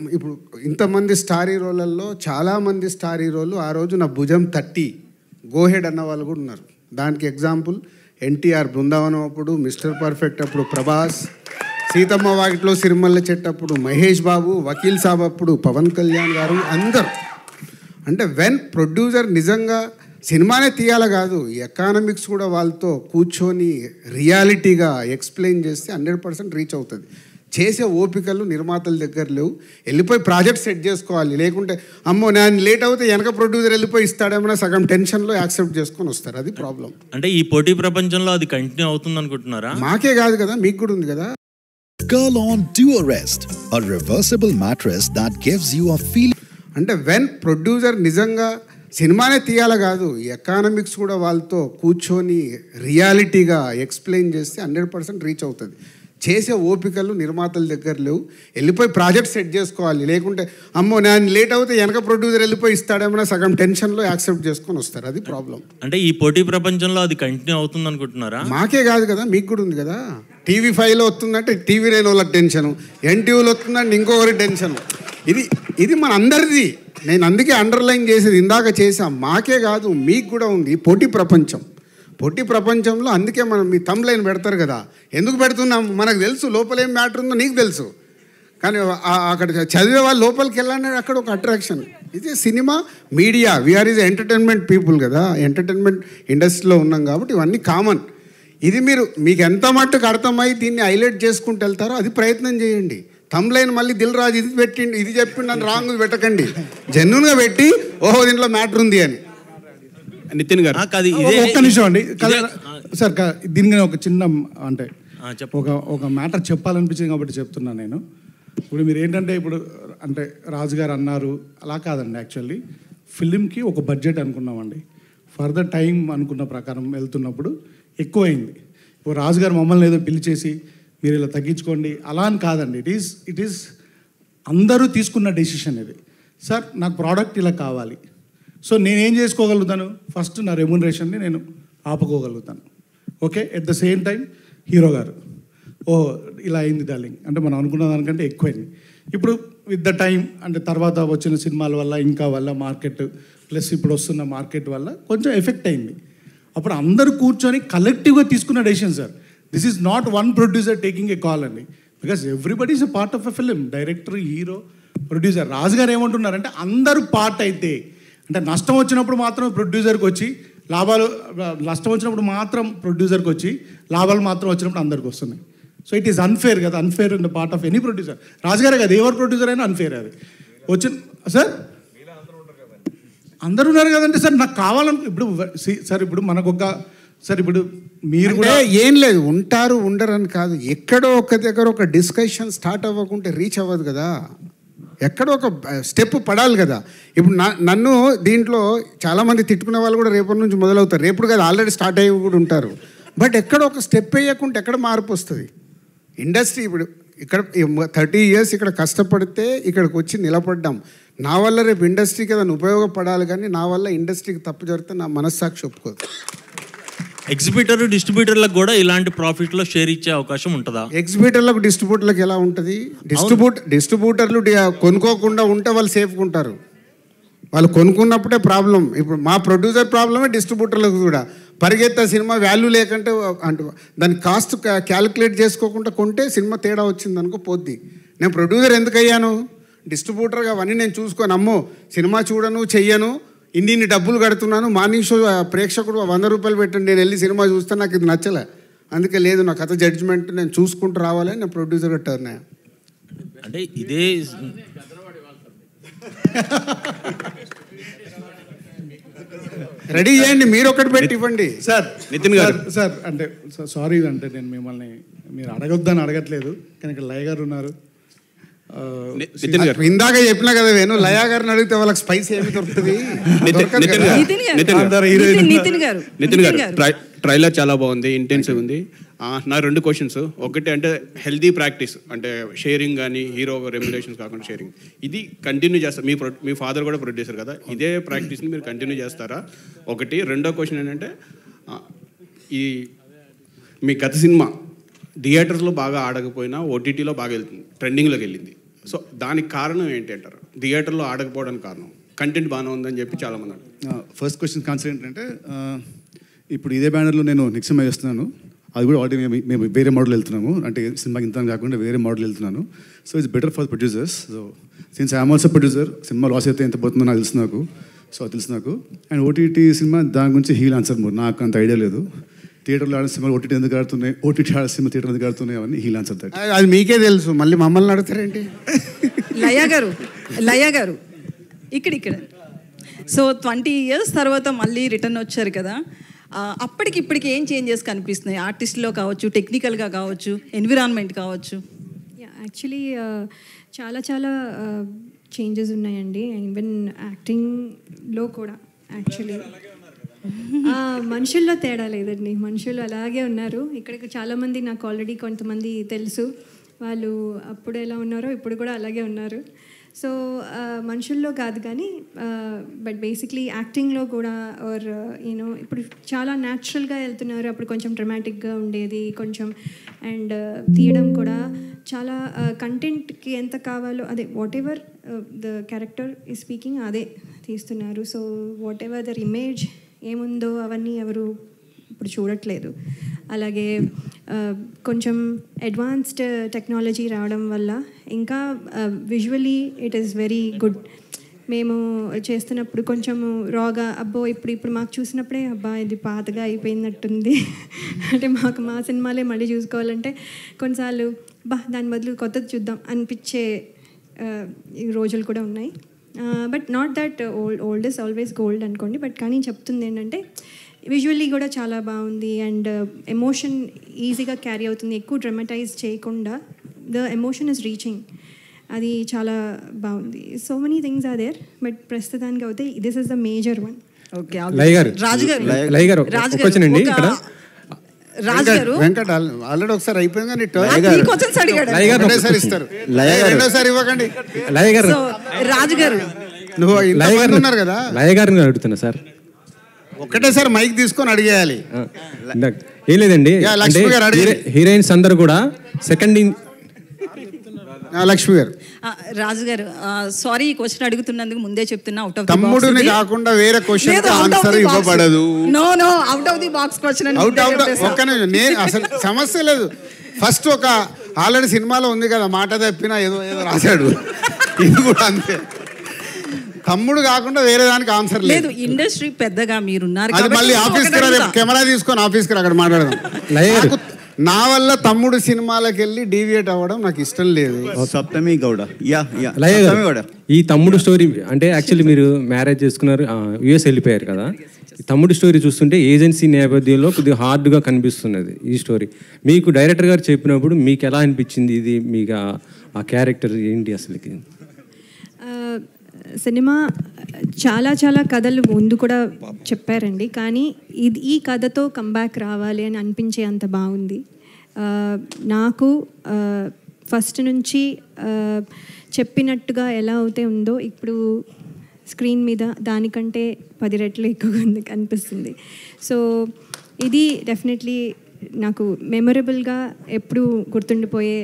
ఇప్పుడు ఇంతమంది స్టార్ హీరోలలో చాలామంది స్టార్ హీరోలు ఆ రోజు నా భుజం తట్టి గోహెడ్ అన్న వాళ్ళు కూడా ఉన్నారు. దానికి ఎగ్జాంపుల్ ఎన్టీఆర్ బృందావనం అప్పుడు, మిస్టర్ పర్ఫెక్ట్ అప్పుడు ప్రభాస్, సీతమ్మ వాకిట్లో సిరిమల్ల చెట్టు అప్పుడు మహేష్ బాబు, వకీల్ సాబ్ అప్పుడు పవన్ కళ్యాణ్ గారు, అందరు. అంటే వెన్ ప్రొడ్యూసర్ నిజంగా సినిమానే తీయాల కాదు, ఎకానమిక్స్ కూడా వాళ్ళతో కూర్చొని రియాలిటీగా ఎక్స్ప్లెయిన్ చేస్తే 100% రీచ్ అవుతుంది. చేసే ఓపికలు నిర్మాతల దగ్గర లేవు. వెళ్ళిపోయి ప్రాజెక్ట్ సెట్ చేసుకోవాలి. లేకుంటే అమ్మో నేను లేట్ అవుతే వెనక ప్రొడ్యూసర్ వెళ్ళిపోయి ఇస్తాడేమన్నా సగం టెన్షన్లో యాక్సెప్ట్ చేసుకొని వస్తారు. అది ప్రాబ్లం. అంటే ఈ పోటీ ప్రపంచంలో అది కంటిన్యూ అవుతుంది అనుకుంటున్నారా? మాకే కాదు కదా, మీకు కూడా ఉంది కదా. Kurlon Duo-Rest, a reversible mattress that gives you a feel. అంటే వెన్ ప్రొడ్యూసర్ నిజంగా సినిమానే తీయాల కాదు, ఎకానమిక్స్ కూడా వాళ్ళతో కూర్చొని రియాలిటీగా ఎక్స్ప్లెయిన్ చేస్తే 100% రీచ్ అవుతుంది. చేసే ఓపికలు నిర్మాతల దగ్గర లేవు. వెళ్ళిపోయి ప్రాజెక్ట్ సెట్ చేసుకోవాలి. లేకుంటే అమ్మో నేను లేట్ అవుతే వెనక ప్రొడ్యూసర్ వెళ్ళిపోయి ఇస్తాడేమన్నా సగం టెన్షన్లో యాక్సెప్ట్ చేసుకొని వస్తారు. అది ప్రాబ్లం. అంటే ఈ పోటీ ప్రపంచంలో అది కంటిన్యూ అవుతుంది అనుకుంటున్నారా? మాకే కాదు కదా, మీకు కూడా ఉంది కదా. TV5లో వస్తుందంటే TV9 వాళ్ళకి టెన్షను, NTVలో వస్తుందంటే ఇంకొకరి టెన్షను. ఇది మన అందరిది. నేను అందుకే అండర్లైన్ చేసేది ఇందాక చేసాం. మాకే కాదు, మీకు కూడా ఉంది పోటీ ప్రపంచం. పోటీ ప్రపంచంలో అందుకే మనం మీ థంబ్ లైన్ పెడతారు కదా, ఎందుకు పెడుతున్నాం మనకు తెలుసు, లోపల ఏం మ్యాటర్ ఉందో నీకు తెలుసు. కానీ అక్కడ చదివే వాళ్ళు లోపలికి వెళ్ళాలని అక్కడ ఒక అట్రాక్షన్. ఇది cinema media, we are is entertainment people కదా, ఎంటర్టైన్మెంట్ ఇండస్ట్రీలో ఉన్నాం కాబట్టి ఇవన్నీ కామన్. ఇది మీకు ఎంత మట్టుకు అర్థమై దీన్ని హైలైట్ చేసుకుంటూ వెళ్తారో అది ప్రయత్నం చేయండి. థంబ్ లైన్ మళ్ళీ దిల్ రాజు ఇది పెట్టిండి, ఇది చెప్పిండి అని రాంగ్ పెట్టకండి. జెన్యున్గా పెట్టి ఓహో దీంట్లో మ్యాటర్ ఉంది అని. నితిన్ గారు ఒక్క నిమిషం అండి సార్, దీనికి ఒక చిన్న అంటే ఒక మ్యాటర్ చెప్పాలనిపించింది కాబట్టి చెప్తున్నాను నేను. ఇప్పుడు మీరు ఏంటంటే ఇప్పుడు అంటే రాజుగారు అన్నారు అలా కాదండి. యాక్చువల్లీ ఫిలింకి ఒక బడ్జెట్ అనుకున్నామండి. ఫర్దర్ టైం అనుకున్న ప్రకారం వెళ్తున్నప్పుడు ఎక్కువైంది. ఇప్పుడు రాజుగారు మమ్మల్ని ఏదో పిలిచేసి మీరు ఇలా తగ్గించుకోండి అలా అని కాదండి. ఇట్ ఈస్ అందరూ తీసుకున్న డెసిషన్ ఇది. సార్ నాకు ప్రోడక్ట్ ఇలా కావాలి, సో నేనేం చేసుకోగలుగుతాను, ఫస్ట్ నా రెమ్యునరేషన్ని నేను ఆపుకోగలుగుతాను. Okay, at the same time hero గారు ఇలా అయింది డార్లింగ్ అంటే మనం అనుకున్న దానికంటే ఎక్కువైంది. ఇప్పుడు విత్ ద టైం అంటే తర్వాత వచ్చిన సినిమాల వల్ల ఇంకా వల్ల మార్కెట్ ప్లస్ ఇప్పుడు వస్తున్న మార్కెట్ వల్ల కొంచెం ఎఫెక్ట్ అయింది. అప్పుడు అందరూ కూర్చొని కలెక్టివ్గా తీసుకున్న decision sir. This is not one producer taking a call అండి, because everybody is a part of a film. Director, hero, producer. Raju garu ఏమంటున్నారంటే అందరూ పార్ట్ అయితే, అంటే నష్టం వచ్చినప్పుడు మాత్రం ప్రొడ్యూసర్కి వచ్చి లాభాలు, నష్టం వచ్చినప్పుడు మాత్రం ప్రొడ్యూసర్కి వచ్చి లాభాలు మాత్రం వచ్చినప్పుడు అందరికి వస్తున్నాయి. సో ఇట్ ఈస్ అన్ఫేర్ కదా, unfair in the part of any producer. రాజుగారే కదా, ఎవరు ప్రొడ్యూసర్ అయినా అన్ఫేర్ అది వచ్చిన. సార్ అందరూ ఉన్నారు కదంటే సార్ నాకు కావాలను ఇప్పుడు సార్ ఇప్పుడు మనకు ఒక సార్ ఇప్పుడు మీరు కూడా ఏం లేదు, ఉంటారు ఉండరు అని కాదు, ఎక్కడో ఒక దగ్గర ఒక డిస్కషన్ స్టార్ట్ అవ్వకుంటే రీచ్ అవ్వదు కదా, ఎక్కడో ఒక స్టెప్ పడాలి కదా. ఇప్పుడు నన్ను దీంట్లో చాలామంది తిట్టుకునే వాళ్ళు కూడా రేపటి నుంచి మొదలవుతారు, రేపుడు కదా ఆల్రెడీ స్టార్ట్ అయ్యి కూడా ఉంటారు. బట్ ఎక్కడో ఒక స్టెప్ వేయకుంటే ఎక్కడ మార్పు వస్తుంది? ఇండస్ట్రీ ఇప్పుడు ఇక్కడ 30 years ఇక్కడ కష్టపడితే ఇక్కడికి వచ్చి నిలబడ్డాం. నా వల్ల రేపు ఇండస్ట్రీకి ఏదైనా ఉపయోగపడాలి, కానీ నా వల్ల ఇండస్ట్రీకి తప్పు జరిగితే నా మనస్సాక్షి ఒప్పుకోదు. ఎగ్జిబిటర్, డిస్ట్రిబ్యూటర్లకు కూడా ఇలాంటి ప్రాఫిట్లో షేర్ ఇచ్చే అవకాశం ఉంటుందా? ఎగ్జిబిటర్లకు, డిస్ట్రిబ్యూటర్లకు ఎలా ఉంటుంది? డిస్ట్రిబ్యూటర్లు కొనుక్కోకుండా ఉంటే వాళ్ళు సేఫ్గా ఉంటారు. వాళ్ళు కొనుక్కున్నప్పుడే ప్రాబ్లం. ఇప్పుడు మా ప్రొడ్యూసర్ ప్రాబ్లమే, డిస్ట్రిబ్యూటర్లకు కూడా. పరిగెత్తే సినిమా వాల్యూ లేకుంటే అంటే దాని కాస్ట్ క్యాలిక్యులేట్ చేసుకోకుండా కొంటే సినిమా తేడా వచ్చింది అనుకో పోద్ది. నేను ప్రొడ్యూసర్ ఎందుకు అయ్యాను? డిస్ట్రిబ్యూటర్గా అవన్నీ నేను చూసుకొని అమ్మో సినిమా చూడను, చెయ్యను, ఇన్ని డబ్బులు కడుతున్నాను, మార్నింగ్ షో ప్రేక్షకుడు 100 రూపాయలు పెట్టండి, నేను వెళ్ళి సినిమా చూస్తే నాకు ఇది నచ్చలే, అందుకే లేదు నా కథ జడ్జిమెంట్ నేను చూసుకుంటూ రావాలని నేను ప్రొడ్యూసర్గా టర్న్ అయ్యా. అంటే ఇదే రెడీ చేయండి, మీరు ఒకటి పెట్టి ఇవ్వండి. సార్ నితిన్ గారు సార్ అంటే సారీ అంటే నేను మిమ్మల్ని మీరు అడగొద్దని అడగట్లేదు, కానీ ఇక్కడ లయ గారు ఉన్నారు. ఇందాక చెప్పినా కదా వేణు, లయా గారిని అడిగితే వాళ్ళకి స్పైస్ ఏమి దొరుకుతుంది? నితిన్ గారు ట్రైలర్ చాలా బాగుంది, ఇంటెన్సివ్ ఉంది. నా 2 క్వశ్చన్స్. ఒకటి అంటే హెల్దీ ప్రాక్టీస్ అంటే షేరింగ్ కానీ హీరో రెమ్యునరేషన్స్ కాకుండా షేరింగ్, ఇది కంటిన్యూ చేస్తారు. మీ ఫాదర్ కూడా ప్రొడ్యూసర్ కదా, ఇదే ప్రాక్టీస్ని మీరు కంటిన్యూ చేస్తారా? ఒకటి. రెండో క్వశ్చన్ ఏంటంటే ఈ మీ గత సినిమా థియేటర్స్లో బాగా ఆడకపోయినా ఓటీటీలో బాగా వెళ్తుంది, ట్రెండింగ్లోకి వెళ్ళింది. సో దానికి కారణం ఏంటి అంటారు? థియేటర్లో ఆడకపోవడానికి కారణం కంటెంట్ బాగానే ఉందని చెప్పి చాలామంది అంటారు. ఫస్ట్ క్వశ్చన్ ఆన్సర్ ఏంటంటే ఇప్పుడు ఇదే బ్యానర్లో నేను నెక్స్ట్ సినిమా చేస్తున్నాను, అది కూడా ఆల్రెడీ మేము వేరే మోడల్ వెళ్తున్నాము, అంటే సినిమాకి ఇంత కాకుండా వేరే మోడల్ వెళ్తున్నాను. So it's better for producers. So since I'm also producer, cinema loss అయితే ఎంత పోతుందో నాకు తెలుసు నాకు. సో అది తెలుసు నాకు. అండ్ ఓటీటీ సినిమా దాని గురించి హీల్ ఆన్సర్ నాకు అంత ఐడియా లేదు. థియేటర్లో ఆడే సినిమాలు ఓటీటీ ఎందుకు ఆడుతున్నాయి, ఓటీటీ ఆడే సినిమా థియేటర్ ఎందుకు ఆడుతున్నాయి, అవన్నీ హీల్ ఆన్సర్ దట్. అది మీకే తెలుసు, మళ్ళీ మమ్మల్ని అడుగుతారేంటి? లయ గారు ఇక్కడ సో 20 years తర్వాత మళ్ళీ రిటర్న్ వచ్చారు కదా, అప్పటికి ఇప్పటికి ఏం చేంజెస్ కనిపిస్తున్నాయి? ఆర్టిస్ట్లో కావచ్చు, టెక్నికల్గా కావచ్చు, ఎన్విరాన్మెంట్ కావచ్చు. యాక్చువల్లీ చాలా చాలా చేంజెస్ ఉన్నాయండి. ఈవెన్ యాక్టింగ్లో కూడా యాక్చువల్లీ మనుషుల్లో తేడా లేదండి, మనుషులు అలాగే ఉన్నారు. ఇక్కడికి చాలామంది నాకు ఆల్రెడీ కొంతమంది తెలుసు, వాళ్ళు అప్పుడు ఎలా ఉన్నారో ఇప్పుడు కూడా అలాగే ఉన్నారు. సో మనుషుల్లో కాదు కానీ బట్ బేసిక్లీ యాక్టింగ్లో కూడా ఆర్ యూనో ఇప్పుడు చాలా న్యాచురల్గా వెళ్తున్నారు. అప్పుడు కొంచెం డ్రమాటిక్గా ఉండేది కొంచెం, అండ్ తీయడం కూడా చాలా కంటెంట్కి ఎంత కావాలో అదే వాట్ ఎవర్ ద క్యారెక్టర్ ఈ స్పీకింగ్ అదే తీస్తున్నారు. So whatever their image ఏముందో అవన్నీ ఎవరు ఇప్పుడు చూడట్లేదు. అలాగే కొంచెం అడ్వాన్స్డ్ టెక్నాలజీ రావడం వల్ల ఇంకా visually it is very good. మేము చేస్తున్నప్పుడు కొంచెము రాగా అబ్బో ఇప్పుడు మాకు చూసినప్పుడే అబ్బా ఇది పాతగా అయిపోయినట్టుంది అంటే మాకు మా సినిమాలే మళ్ళీ చూసుకోవాలంటే కొన్నిసార్లు దాని బదులు కొత్తది చూద్దాం అనిపించే రోజులు కూడా ఉన్నాయి. But not that old is always gold అనుకోండి, బట్ కానీ చెప్తుంది ఏంటంటే విజువల్లీ కూడా చాలా బాగుంది అండ్ ఎమోషన్ ఈజీగా క్యారీ అవుతుంది, ఎక్కువ డ్రమటైజ్ చేయకుండా ద ఎమోషన్ ఇస్ రీచింగ్, అది చాలా బాగుంది. So many things are there, but ప్రస్తుతానికి అయితే this is the major one. Okay Laya garu ఇక్కడ రాజు గారు వెంకట్ ఆల్రెడీ ఒకసారి అయిపోయింది కానీ త్రీ క్వశ్చన్స్ అడిగాడు. ఒకటేసారి ఇస్తారు, రెండోసారి ఇవ్వకండి. సో రాజు గారు నువ్వు ఇంతమంది ఉన్నారు కదా, లయ గారిని అడుగుతున్నా సార్. ఒకటేసారి మైక్ తీసుకొని అడిగేయాలి. ఏం లేదండి, లక్ష్మి గారు అడిగి హీరోయిన్స్ అందరు కూడా సెకండ్ లక్ష్మి గారు. రాజు గారు సారీ, ఈ క్వశ్చన్ అడుగుతున్నందుకు ముందే చెప్తున్నా, అవుట్ ఆఫ్ తమ్ముడిని కాకుండా వేరే క్వశ్చన్ ఆన్సర్ ఇవ్వబడదు. No out of the box question. ఒక్క నిమిషం, నేను అసలు సమస్య లేదు. ఫస్ట్ ఒక ఆల్రెడీ సినిమాలో ఉంది కదా, మాట తప్పినా ఏదో రాశాడు, ఇది కూడా అంతే. తమ్ముడు కాకుండా వేరే దానికి ఆన్సర్ లేదు. ఇండస్ట్రీ పెద్దగా మీరున్నారు, అది మళ్ళీ ఆఫీస్కి రా, కెమెరా తీసుకొని ఆఫీస్కి అక్కడ మాట్లాడదాం. నా వల్ల తమ్ముడు సినిమాలకు వెళ్ళి డీవియేట్ అవ్వడం నాకు ఇష్టం లేదు. సప్తమి గౌడ. ఈ తమ్ముడు స్టోరీ అంటే యాక్చువల్లీ మీరు మ్యారేజ్ చేసుకున్నారు, యుఎస్ వెళ్ళిపోయారు కదా. ఈ తమ్ముడు స్టోరీ చూస్తుంటే ఏజెన్సీ నేపథ్యంలో కొద్దిగా హార్డ్గా కనిపిస్తున్నది ఈ స్టోరీ. మీకు డైరెక్టర్ గారు చెప్పినప్పుడు మీకు ఎలా అనిపించింది? ఇది మీకు ఆ క్యారెక్టర్ ఏంటి అసలుకి? సినిమా చాలా చాలా కథలు ముందు కూడా చెప్పారండి, కానీ ఈ కథతో కంబ్యాక్ రావాలి అని అనిపించే అంత బాగుంది. నాకు ఫస్ట్ నుంచి చెప్పినట్టుగా ఎలా అయితే ఉందో ఇప్పుడు స్క్రీన్ మీద దానికంటే 10 రెట్లు ఎక్కువగా అనిపిస్తుంది. సో ఇది డెఫినెట్లీ నాకు మెమొరబుల్గా ఎప్పుడు గుర్తుండిపోయే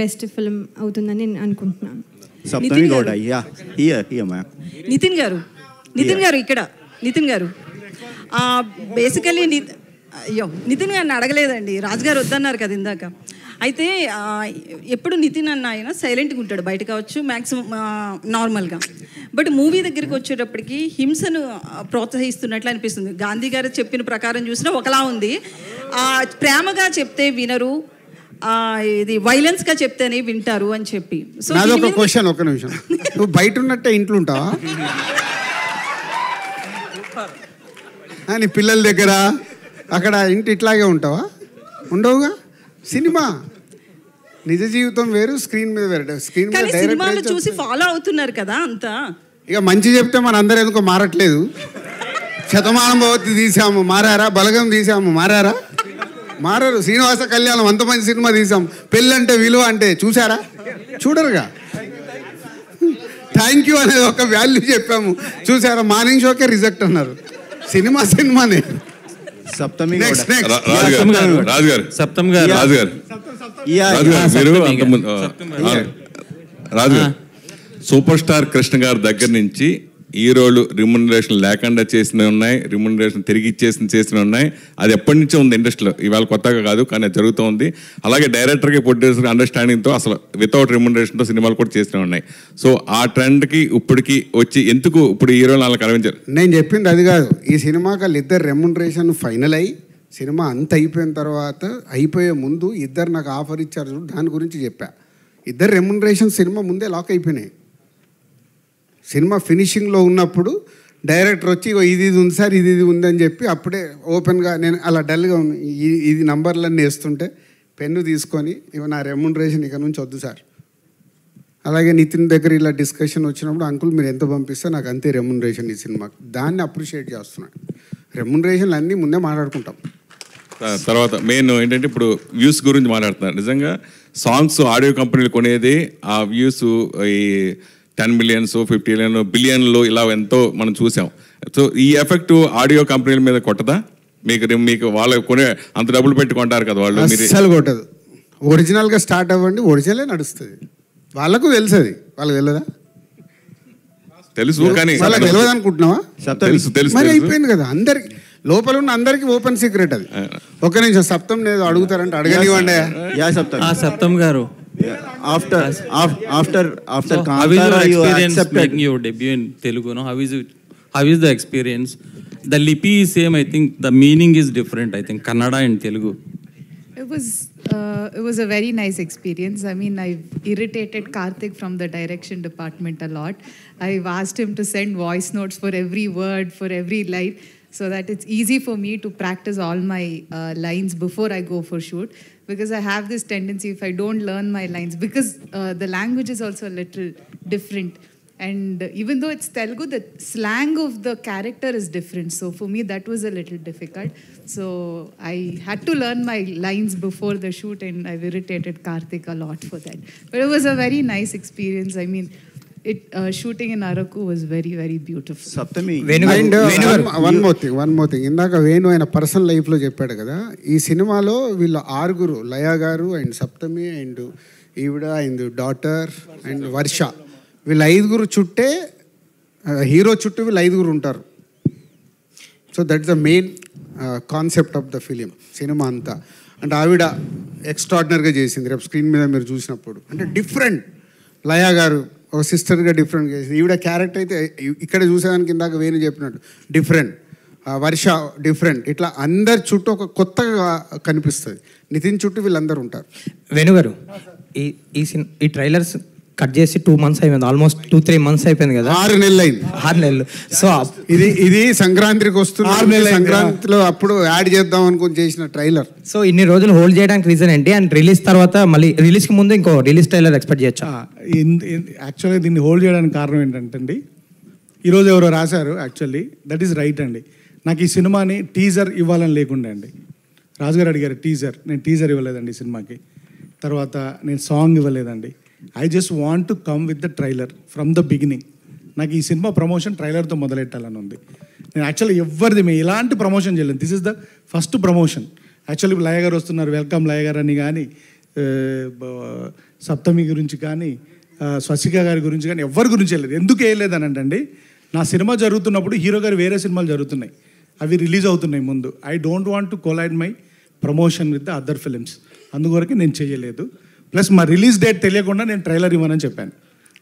బెస్ట్ ఫిల్మ్ అవుతుందని నేను అనుకుంటున్నాను. సప్తమి గౌడ. నితిన్ గారు ఇక్కడ నితిన్ గారు బేసికలీ నితిన్ గారిని అడగలేదండి, రాజుగారు వద్దన్నారు కదా ఇందాక. అయితే ఎప్పుడు నితిన్ అన్న ఆయన సైలెంట్గా ఉంటాడు, బయట కావచ్చు మ్యాక్సిమం నార్మల్గా. బట్ మూవీ దగ్గరికి వచ్చేటప్పటికి హింసను ప్రోత్సహిస్తున్నట్లు అనిపిస్తుంది. గాంధీ గారు చెప్పిన ప్రకారం చూసినా ఒకలా ఉంది. ప్రేమగా చెప్తే వినరు, ఇది వైలెన్స్గా చెప్తేనే వింటారు అని చెప్పి. సో నాదొక క్వశ్చన్, ఒక్క నిమిషం. నువ్వు బయట ఉన్నట్టే ఇంట్లో ఉంటావా? నీ పిల్లల దగ్గర అక్కడ ఇంటి ఇట్లాగే ఉంటావా? ఉండవుగా. సినిమా నిజ జీవితం వేరు, స్క్రీన్ మీద వేరు. స్క్రీన్ మీద సినిమాలు చూసి ఫాలో అవుతున్నారు కదా అంతా. ఇక మంచి చెప్తే మన అందరూ ఎందుకో మారట్లేదు. శతమానం భవతి తీసాము, మారారా? బలగం తీసాము, మారారా? మారరు. శ్రీనివాస కళ్యాణం అంత మంచి సినిమా తీసాం, పెళ్ళంటే విలువ అంటే చూసారా? చూడరుగా. థ్యాంక్ యూ అనేది ఒక వాల్యూ చెప్పాము, చూసారా? మార్నింగ్ షోకే రిజెక్ట్ అన్నారు. సినిమానే. సప్తమి రాజుగారు, సూపర్ స్టార్ కృష్ణ గారి దగ్గర నుంచి హీరోలు రిమ్యునరేషన్ లేకుండా చేసినవి ఉన్నాయి, రిమ్యునరేషన్ తిరిగి చేసినవి ఉన్నాయి. అది ఎప్పటి నుంచో ఉంది ఇండస్ట్రీలో, ఇవాళ కొత్తగా కాదు, కానీ అది జరుగుతూ ఉంది. అలాగే డైరెక్టర్కి ప్రొడ్యూసర్కి అండర్స్టాండింగ్తో అసలు వితౌట్ రిమ్యునరేషన్తో సినిమాలు కూడా చేసినవి ఉన్నాయి. సో ఆ ట్రెండ్కి ఇప్పటికి వచ్చి ఎందుకు ఇప్పుడు హీరోలు అలా కనిపించారు? నేను చెప్పింది అది కాదు. ఈ సినిమాకి వాళ్ళిద్దరు రెమ్యునరేషన్ ఫైనల్ అయ్యి సినిమా అంత అయిపోయిన తర్వాత, అయిపోయే ముందు ఇద్దరు నాకు ఆఫర్ ఇచ్చారు, దాని గురించి చెప్పా. ఇద్దరు రెమ్యునరేషన్ సినిమా ముందే లాక్ అయిపోయినాయి. సినిమా ఫినిషింగ్లో ఉన్నప్పుడు డైరెక్టర్ వచ్చి ఇది ఉంది సార్, ఇది ఉంది అని చెప్పి అప్పుడే ఓపెన్గా నేను అలా డల్గా ఇది నంబర్లన్నీ వేస్తుంటే పెన్ను తీసుకొని ఇవి నా రెమ్యునరేషన్ ఇక నుంచి వద్దు సార్. అలాగే నితిన్ దగ్గర ఇలా డిస్కషన్ వచ్చినప్పుడు, అంకుల్ మీరు ఎంత పంపిస్తే నాకు అంతే రెమ్యునరేషన్ ఈ సినిమాకి. దాన్ని అప్రిషియేట్ చేస్తున్నాను. రెమ్యునరేషన్లు అన్నీ ముందే మాట్లాడుకుంటాం. తర్వాత మెయిన్ ఏంటంటే ఇప్పుడు వ్యూస్ గురించి మాట్లాడుతున్నారు. నిజంగా సాంగ్స్ ఆడియో కంపెనీలు కొనేది ఆ వ్యూస్ ఈ 10 మిలియన్స్ 50 బిలియన్లు ఇలా ఎంతో మనం చూసాం. సో ఈ ఎఫెక్ట్ ఆడియో కంపెనీల మీద కొట్టదా? మీకు వాళ్ళు కొనే అంత డబ్బులు పెట్టి కొంటారు కదా వాళ్ళు. అస్సలు కొట్టదు. ఒరిజినల్గా స్టార్ట్ అవ్వండి, ఒరిజినలే నడుస్తుంది. వాళ్ళకు తెలుసు, అది వాళ్ళకి తెలియదా? తెలుసు, కానీ వాళ్ళకి తెలియదు అనుకుంటున్నావా? తెలుసు మరి అయిపోయింది కదా. అందరికి లోపల ఉన్న అందరికి ఓపెన్ సీక్రెట్ అది. ఒక నిమిషం, సప్తం లేదు అడుగుతారంటే అడగనివ్వండి. సప్తం గారు, after how is your experience making your debut in Telugu? No, how is the experience? The lipi is same, I think the meaning is different, I think Kannada and Telugu. It was a very nice experience. I mean, I've irritated Karthik from the direction department a lot. I've asked him to send voice notes for every word, for every line, so that it's easy for me to practice all my lines before I go for shoot. Because I have this tendency, if I don't learn my lines, because the language is also a little different, And even though it's Telugu, the slang of the character is different. So for me, that was a little difficult. So I had to learn my lines before the shoot, and I've irritated Karthik a lot for that. But it was a very nice experience. I mean, shooting in Araku was very, very beautiful. Saptami. And one more thing ఇందాక వేణు ఆయన పర్సనల్ లైఫ్లో చెప్పాడు కదా, ఈ సినిమాలో వీళ్ళ 6 లయా గారు అండ్ సప్తమి అండ్ ఈవిడ అండ్ డాటర్ అండ్ వర్ష, వీళ్ళ 5 చుట్టే హీరో చుట్టూ వీళ్ళు 5 ఉంటారు. So that is the main concept of the film cinema అంతా. అంటే ఆవిడ ఎక్స్ట్రాడినరీగా చేసింది రేపు స్క్రీన్ మీద మీరు చూసినప్పుడు. అంటే డిఫరెంట్, లయా గారు ఒక సిస్టర్గా డిఫరెంట్గా చేసింది. ఈవిడ క్యారెక్టర్ అయితే ఇక్కడ చూసేదానికి ఇందాక వేణు చెప్పినట్టు డిఫరెంట్, వర్ష డిఫరెంట్, ఇట్లా అందరి చుట్టూ ఒక కొత్తగా కనిపిస్తుంది. నితిన్ చుట్టూ వీళ్ళందరూ ఉంటారు. వేణుగారు, ఈ ట్రైలర్స్ కట్ చేసి 2 months అయిపోయింది, ఆల్మోస్ట్ 2-3 months అయిపోయింది కదా. 6 నెలలు అయింది. 6 నెలలు. సో ఇది సంక్రాంతికి వస్తుంది, సంక్రాంతిలో అప్పుడు యాడ్ చేద్దాం అనుకుని చేసిన ట్రైలర్. సో ఇన్ని రోజులు హోల్డ్ చేయడానికి రీజన్ ఏంటి? అండ్ రిలీజ్ తర్వాత మళ్ళీ రిలీజ్కి ముందు ఇంకో రిలీజ్ ట్రైలర్ ఎక్స్పెక్ట్ చేయొచ్చా? యాక్చువల్గా దీన్ని హోల్డ్ చేయడానికి కారణం ఏంటంటే అండి, ఈరోజు ఎవరో రాశారు, యాక్చువల్లీ దట్ ఈస్ రైట్ అండి. నాకు ఈ సినిమాని టీజర్ ఇవ్వాలని లేకుండే అండి. రాజుగారు అడిగారు టీజర్, నేను టీజర్ ఇవ్వలేదండి ఈ సినిమాకి. తర్వాత నేను సాంగ్ ఇవ్వలేదండి. I just want to come with the trailer from the beginning. నాకు ఈ సినిమా ప్రమోషన్ ట్రైలర్తో మొదలెట్టాలని ఉంది. నేను యాక్చువల్లీ ఎవరిది మేము ఎలాంటి ప్రమోషన్ చేయలేదు. This is the first promotion. Actually Laya garu వస్తున్నారు, వెల్కమ్ లయ గారు అని కానీ, సప్తమి గురించి కానీ, స్వసిక గారి గురించి కానీ ఎవరి గురించి వెళ్ళలేదు. ఎందుకు వేయలేదని అంటే, నా సినిమా జరుగుతున్నప్పుడు హీరో గారు వేరే సినిమాలు జరుగుతున్నాయి, అవి రిలీజ్ అవుతున్నాయి ముందు. I don't want to collide my promotion with the other films. అందువరకు నేను చేయలేదు. ప్లస్ మా రిలీజ్ డేట్ తెలియకుండా నేను ట్రైలర్ ఇవ్వనని చెప్పాను.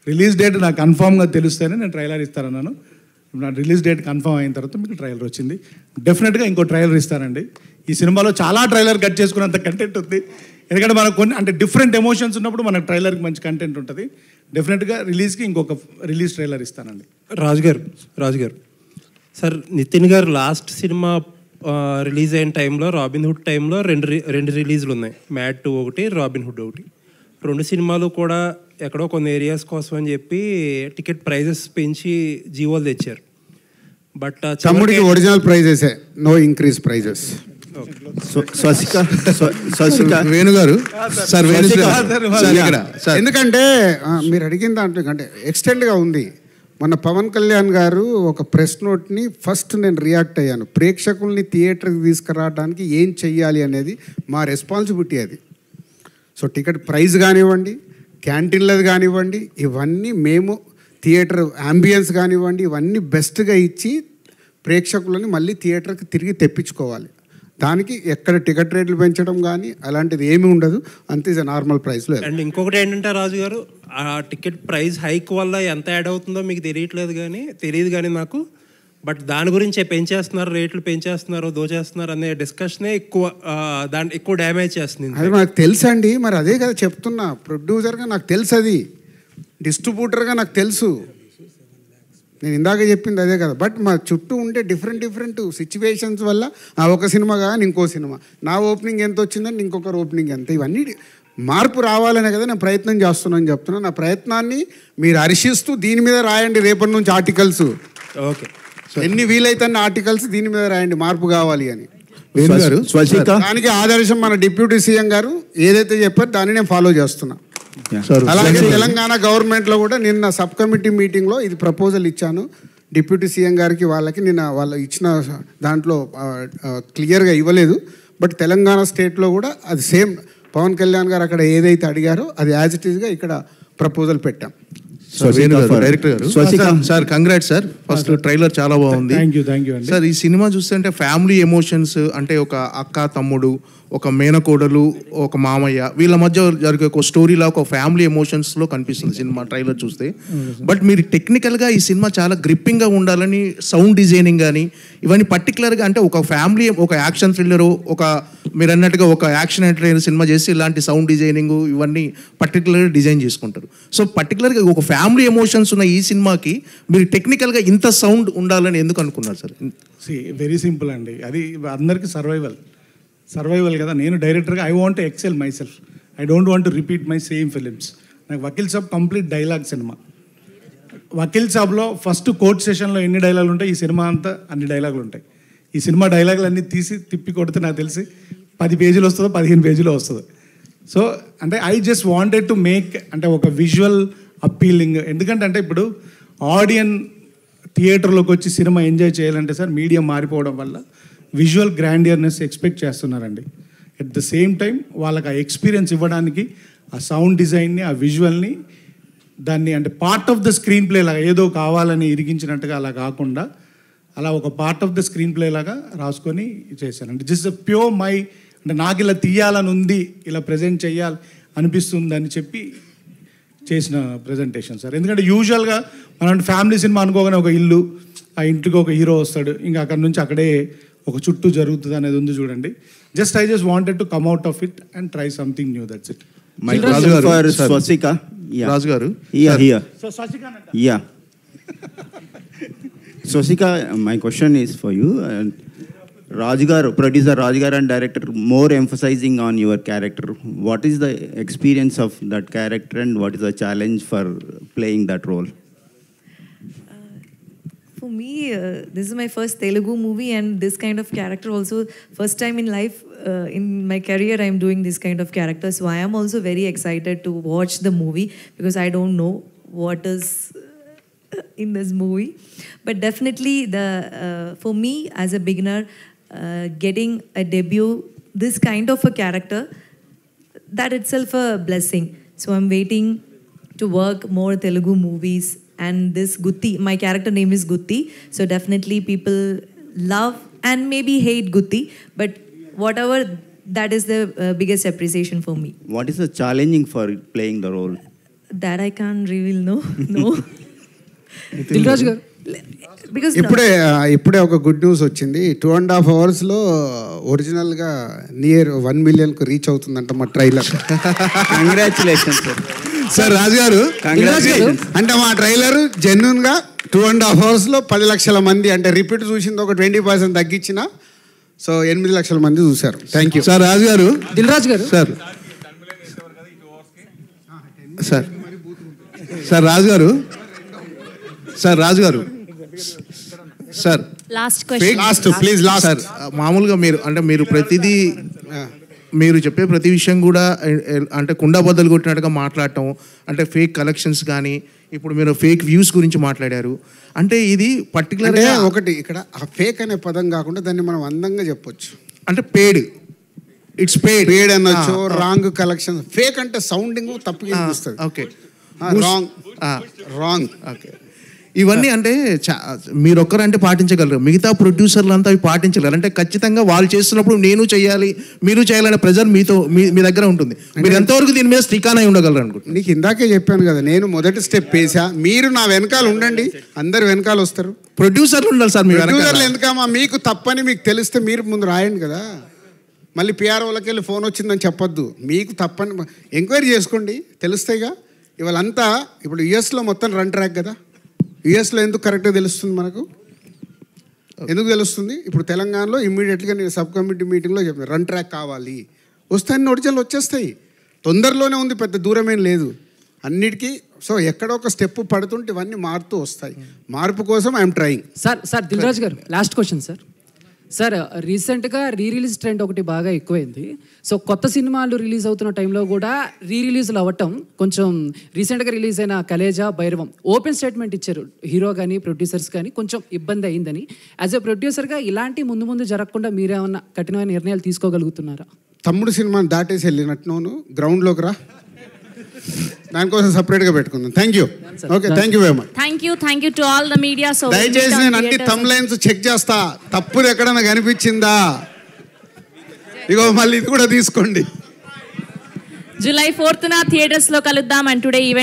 రిలీజ్ డేట్ నాకు కన్ఫామ్గా తెలిస్తేనే నేను ట్రైలర్ ఇస్తానన్నాను. నా రిలీజ్ డేట్ కన్ఫామ్ అయిన తర్వాత మీకు ట్రైలర్ వచ్చింది. డెఫినెట్గా ఇంకో ట్రైలర్ ఇస్తానండి. ఈ సినిమాలో చాలా ట్రైలర్ కట్ చేసుకున్నంత కంటెంట్ ఉంది. ఎందుకంటే మనకు కొన్ని అంటే డిఫరెంట్ ఎమోషన్స్ ఉన్నప్పుడు మనకు ట్రైలర్కి మంచి కంటెంట్ ఉంటుంది. డెఫినెట్గా రిలీజ్కి ఇంకొక రిలీజ్ ట్రైలర్ ఇస్తానండి. రాజుగారు సార్, నితిన్ గారు లాస్ట్ సినిమా రిలీజ్ అయిన టైంలో, రాబిన్ హుడ్ టైంలో రెండు రిలీజ్లు ఉన్నాయి, మ్యాడ్ 2 ఒకటి, రాబిన్ హుడ్ ఒకటి. 2 సినిమాలు కూడా ఎక్కడో కొన్ని ఏరియాస్ కోసం అని చెప్పి టికెట్ ప్రైజెస్ పెంచి జీవోలు తెచ్చారు. బట్ తమ్ముడికి original prices, no increase prices. వేణుగారు సార్, ఎందుకంటే మీరు అడిగిన దాంట్లో అంటే ఎక్స్టెండ్గా ఉంది. మన పవన్ కళ్యాణ్ గారు ఒక ప్రెస్ నోట్ని ఫస్ట్ నేను రియాక్ట్ అయ్యాను. ప్రేక్షకుల్ని థియేటర్కి తీసుకురావడానికి ఏం చెయ్యాలి అనేది మా రెస్పాన్సిబిలిటీ అది. సో టికెట్ ప్రైస్ కానివ్వండి, క్యాంటీన్లది కానివ్వండి, ఇవన్నీ మేము థియేటర్ అంబియన్స్ కానివ్వండి, ఇవన్నీ బెస్ట్గా ఇచ్చి ప్రేక్షకులని మళ్ళీ థియేటర్కి తిరిగి తెప్పించుకోవాలి. దానికి ఎక్కడ టికెట్ రేట్లు పెంచడం కానీ అలాంటిది ఏమీ ఉండదు. అంతే నార్మల్ ప్రైస్లో. అండ్ ఇంకొకటి ఏంటంటే రాజు గారు, ఆ టికెట్ ప్రైస్ హైక్ వల్ల ఎంత యాడ్ అవుతుందో మీకు తెలియదు కానీ నాకు. బట్ దాని గురించి పెంచేస్తున్నారు, రేట్లు పెంచేస్తున్నారు, దోచేస్తున్నారు అనే డిస్కషనే ఎక్కువ డ్యామేజ్ చేస్తుంది. అది నాకు తెలుసు అండి. మరి అదే కదా చెప్తున్నా, ప్రొడ్యూసర్గా నాకు తెలుసు, అది డిస్ట్రిబ్యూటర్గా నాకు తెలుసు. నేను ఇందాక చెప్పింది అదే కదా. బట్ మా చుట్టూ ఉండే డిఫరెంట్ సిచ్యువేషన్స్ వల్ల ఒక సినిమా కానీ ఇంకో సినిమా, నా ఓపెనింగ్ ఎంత వచ్చిందని ఇంకొకరు ఓపెనింగ్ ఎంత, ఇవన్నీ మార్పు రావాలనే కదా నేను ప్రయత్నం చేస్తున్నాను చెప్తున్నాను. నా ప్రయత్నాన్ని మీరు హర్షిస్తూ దీని మీద రాయండి రేపటి నుంచి ఆర్టికల్స్. ఓకే, ఎన్ని వీలైతే ఆర్టికల్స్ దీని మీద రాయండి, మార్పు కావాలి అని. దానికి ఆదర్శం మన డిప్యూటీ సీఎం గారు ఏదైతే చెప్పారో దాన్ని నేను ఫాలో చేస్తున్నా. అలాగే తెలంగాణ గవర్నమెంట్లో కూడా నిన్న సబ్ కమిటీ మీటింగ్లో ఇది ప్రపోజల్ ఇచ్చాను డిప్యూటీ సీఎం గారికి. నిన్న వాళ్ళు ఇచ్చిన దాంట్లో క్లియర్గా ఇవ్వలేదు. బట్ తెలంగాణ స్టేట్లో కూడా అది సేమ్ పవన్ కళ్యాణ్ గారు అక్కడ ఏదైతే అడిగారో అది యాజ్ ఇట్ ఈస్గా ఇక్కడ ప్రపోజల్ పెట్టాం. డైరెక్టర్ గారు sir, congrats sir. First trailer చాలా బాగుంది. Thank you sir. ఈ సినిమా చూస్తుంటే ఫ్యామిలీ ఎమోషన్స్ అంటే ఒక అక్క తమ్ముడు, ఒక మేనకోడలు, ఒక మామయ్య, వీళ్ళ మధ్య జరిగే ఒక స్టోరీలా ఒక ఫ్యామిలీ ఎమోషన్స్లో కనిపిస్తుంది సినిమా ట్రైలర్ చూస్తే. బట్ మీరు టెక్నికల్గా ఈ సినిమా చాలా గ్రిప్పింగ్గా ఉండాలని సౌండ్ డిజైనింగ్ కానీ ఇవన్నీ పర్టికులర్గా అంటే ఒక ఫ్యామిలీ, ఒక యాక్షన్ థ్రిల్లరు, ఒక మీరు అన్నట్టుగా ఒక యాక్షన్ ఎంటర్టైనర్ సినిమా చేసి ఇలాంటి సౌండ్ డిజైనింగ్ ఇవన్నీ పర్టికులర్గా డిజైన్ చేసుకుంటారు. సో పర్టికులర్గా ఒక ఫ్యామిలీ ఎమోషన్స్ ఉన్న ఈ సినిమాకి మీరు టెక్నికల్గా ఇంత సౌండ్ ఉండాలని ఎందుకు అనుకున్నారు సార్? వెరీ సింపుల్ అండి, అది అందరికీ సర్వైవల్ కదా. నేను డైరెక్టర్గా I want to excel myself. I don't want to repeat my same films. నాకు వకీల్ సాబ్ కంప్లీట్ డైలాగ్ సినిమా, వకీల్ సాబ్లో ఫస్ట్ కోర్ట్ సెషన్లో ఎన్ని డైలాగులు ఉంటాయి, ఈ సినిమా అంతా అన్ని డైలాగులు ఉంటాయి. ఈ సినిమా డైలాగులు అన్నీ తీసి తిప్పి కొడితే నాకు తెలిసి 10 పేజీలు వస్తుందో 15 పేజీలో వస్తుంది. సో అంటే I just wanted to make అంటే ఒక విజువల్ అప్పీలింగ్. ఎందుకంటే అంటే ఇప్పుడు ఆడియన్ థియేటర్లోకి వచ్చి సినిమా ఎంజాయ్ చేయాలంటే సార్ మీడియం మారిపోవడం వల్ల విజువల్ గ్రాండియర్నెస్ ఎక్స్పెక్ట్ చేస్తున్నారండి. ఎట్ ద సేమ్ టైం వాళ్ళకి ఆ ఎక్స్పీరియన్స్ ఇవ్వడానికి ఆ సౌండ్ డిజైన్ని, ఆ విజువల్ని, దాన్ని అంటే part of the screen play లాగా ఏదో కావాలని ఇరిగించినట్టుగా అలా కాకుండా అలా ఒక part of the screen play లాగా రాసుకొని చేశానండి. జస్ట్ ప్యూర్ మై అంటే నాకు ఇలా తీయాలని ఉంది, ఇలా ప్రజెంట్ చేయాలి అనిపిస్తుంది అని చెప్పి చేసిన ప్రజెంటేషన్ సార్. ఎందుకంటే యూజువల్గా మనం ఫ్యామిలీ సినిమా అనుకోగానే ఒక ఇల్లు, ఆ ఇంటికి ఒక హీరో వస్తాడు, ఇంకా అక్కడ నుంచి అక్కడే ఒక చుట్టూ జరుగుతుంది అనేది ఉంది చూడండి. Just I just wanted to come out of it and try something new. That's it. Swastika. రాజు గారు. Swastika, my question is for you. Producer Raj Garu and director more emphasizing on your character. What is the experience of that character and what is the challenge for playing that role? For me, this is my first Telugu movie and this kind of character also first time in life, in my career I am doing this kind of character. So I am also very excited to watch the movie because I don't know what is in this movie. But definitely for me as a beginner, getting a debut, this kind of a character, that itself a blessing. So I'm waiting to work more Telugu movies. And this Gutti, my character name is Gutti. So definitely people love and maybe hate Gutti. But whatever, that is the biggest appreciation for me. What is the challenging for playing the role? That I can't reveal, no. Dil Raju గారు, Because ఇప్పుడే ఒక గుడ్ న్యూస్ వచ్చింది. 2.5 అవర్స్లో ఒరిజినల్గా నియర్ 1 మిలియన్కు రీచ్ అవుతుందంట మా ట్రైలర్. కంగ్రాచులేషన్స్ సార్ రాజు గారు, అంటే మా ట్రైలర్ జెన్యున్గా 2.5 అవర్స్లో 10 లక్షల మంది, అంటే రిపీట్ చూసింది ఒక 20% తగ్గించిన, సో 8 లక్షల మంది చూశారు. Thank you sir. రాజు గారు, దిల్రాజు గారు సార్ సార్ సార్ రాజు గారు, సార్ రాజు గారు, సార్ లాస్ట్ మామూలుగా మీరు ప్రతిదీ మీరు చెప్పే ప్రతి విషయం కూడా అంటే కుండా బద్దలు కొట్టినట్టుగా మాట్లాడటం, అంటే ఫేక్ కలెక్షన్స్ కానీ, ఇప్పుడు మీరు ఫేక్ వ్యూస్ గురించి మాట్లాడారు. అంటే ఇది పర్టికులర్గా ఒకటి ఇక్కడ ఆ ఫేక్ అనే పదం కాకుండా దాన్ని మనం అందంగా చెప్పొచ్చు. అంటే పేడ్, ఇట్స్ పేడ్ అనొచ్చు, రాంగ్ కలెక్షన్. ఫేక్ అంటే సౌండింగ్ తప్పుగా అనిపిస్తుంది. Okay, wrong. ఓకే, ఇవన్నీ అంటే మీరు ఒక్కరంటే పాటించగలరు, మిగతా ప్రొడ్యూసర్లు అంతా అవి పాటించగలరు. అంటే ఖచ్చితంగా వాళ్ళు చేస్తున్నప్పుడు నేను చేయాలి, మీరు చేయాలనే ప్రెజర్ మీ దగ్గర ఉంటుంది. మీరు ఎంతవరకు దీని మీద స్టిక్ అయి ఉండగలరు అనుకుంటున్నాను. నీకు ఇందాకే చెప్పాను కదా, నేను మొదటి స్టెప్ వేసా, మీరు నా వెనకాల ఉండండి, అందరు వెనకాల వస్తారు. ప్రొడ్యూసర్లు ఉండాలి సార్. ప్రొడ్యూసర్లు ఎందుకమ్మా, మీకు తప్పని మీకు తెలిస్తే మీరు ముందు రాయండి కదా. మళ్ళీ పిఆర్ఓలకి వెళ్ళి ఫోన్ వచ్చిందని చెప్పొద్దు. మీకు తప్పని ఎంక్వైరీ చేసుకోండి, తెలుస్తాయిగా. ఇవాళంతా ఇప్పుడు యుఎస్లో మొత్తం రన్ ట్రాక్ కదా. యుఎస్లో ఎందుకు కరెక్ట్గా తెలుస్తుంది మనకు? ఎందుకు తెలుస్తుంది? ఇప్పుడు తెలంగాణలో ఇమ్మీడియట్గా నేను సబ్ కమిటీ మీటింగ్లో చెప్పాను, రన్ ట్రాక్ కావాలి, వస్తాయని ఒరిజినల్ వచ్చేస్తాయి. తొందరలోనే ఉంది, పెద్ద దూరమేం లేదు అన్నిటికీ. సో ఎక్కడో ఒక స్టెప్ పడుతుంటే ఇవన్నీ మారుతూ వస్తాయి. మార్పు కోసం ఐఎమ్ ట్రయింగ్. సార్ దిల్రాజు గారు, లాస్ట్ క్వశ్చన్ సార్. రీసెంట్గా రిలీజ్ ట్రెండ్ ఒకటి బాగా ఎక్కువైంది. సో కొత్త సినిమాలు రిలీజ్ అవుతున్న టైంలో కూడా రిలీజ్లు అవ్వటం, కొంచెం రీసెంట్గా రిలీజ్ అయిన కలేజా, భైరవం ఓపెన్ స్టేట్మెంట్ ఇచ్చారు హీరో కానీ ప్రొడ్యూసర్స్ కానీ, కొంచెం ఇబ్బంది అయిందని. యాజ్ ఎ ప్రొడ్యూసర్గా ఇలాంటి ముందు జరగకుండా మీరేమన్నా కఠినమైన నిర్ణయాలు తీసుకోగలుగుతున్నారా? తమ్ముడు సినిమాని దాటేసి వెళ్ళినట్టును గ్రౌండ్లోకి రా, దానికోసం సపరేట్గా పెట్టుకుందాం. Thank you. Okay, thank you very much. Thank you to all the media. So దయచేసి నేను అన్ని థంబ్ లైన్స్ చెక్ చేస్తా, తప్పులు ఎక్కడన్నా కనిపించిందా ఇగో మళ్ళీ ఇది కూడా తీసుకోండి. July 4th థియేటర్స్ లో కలుద్దాం. And today event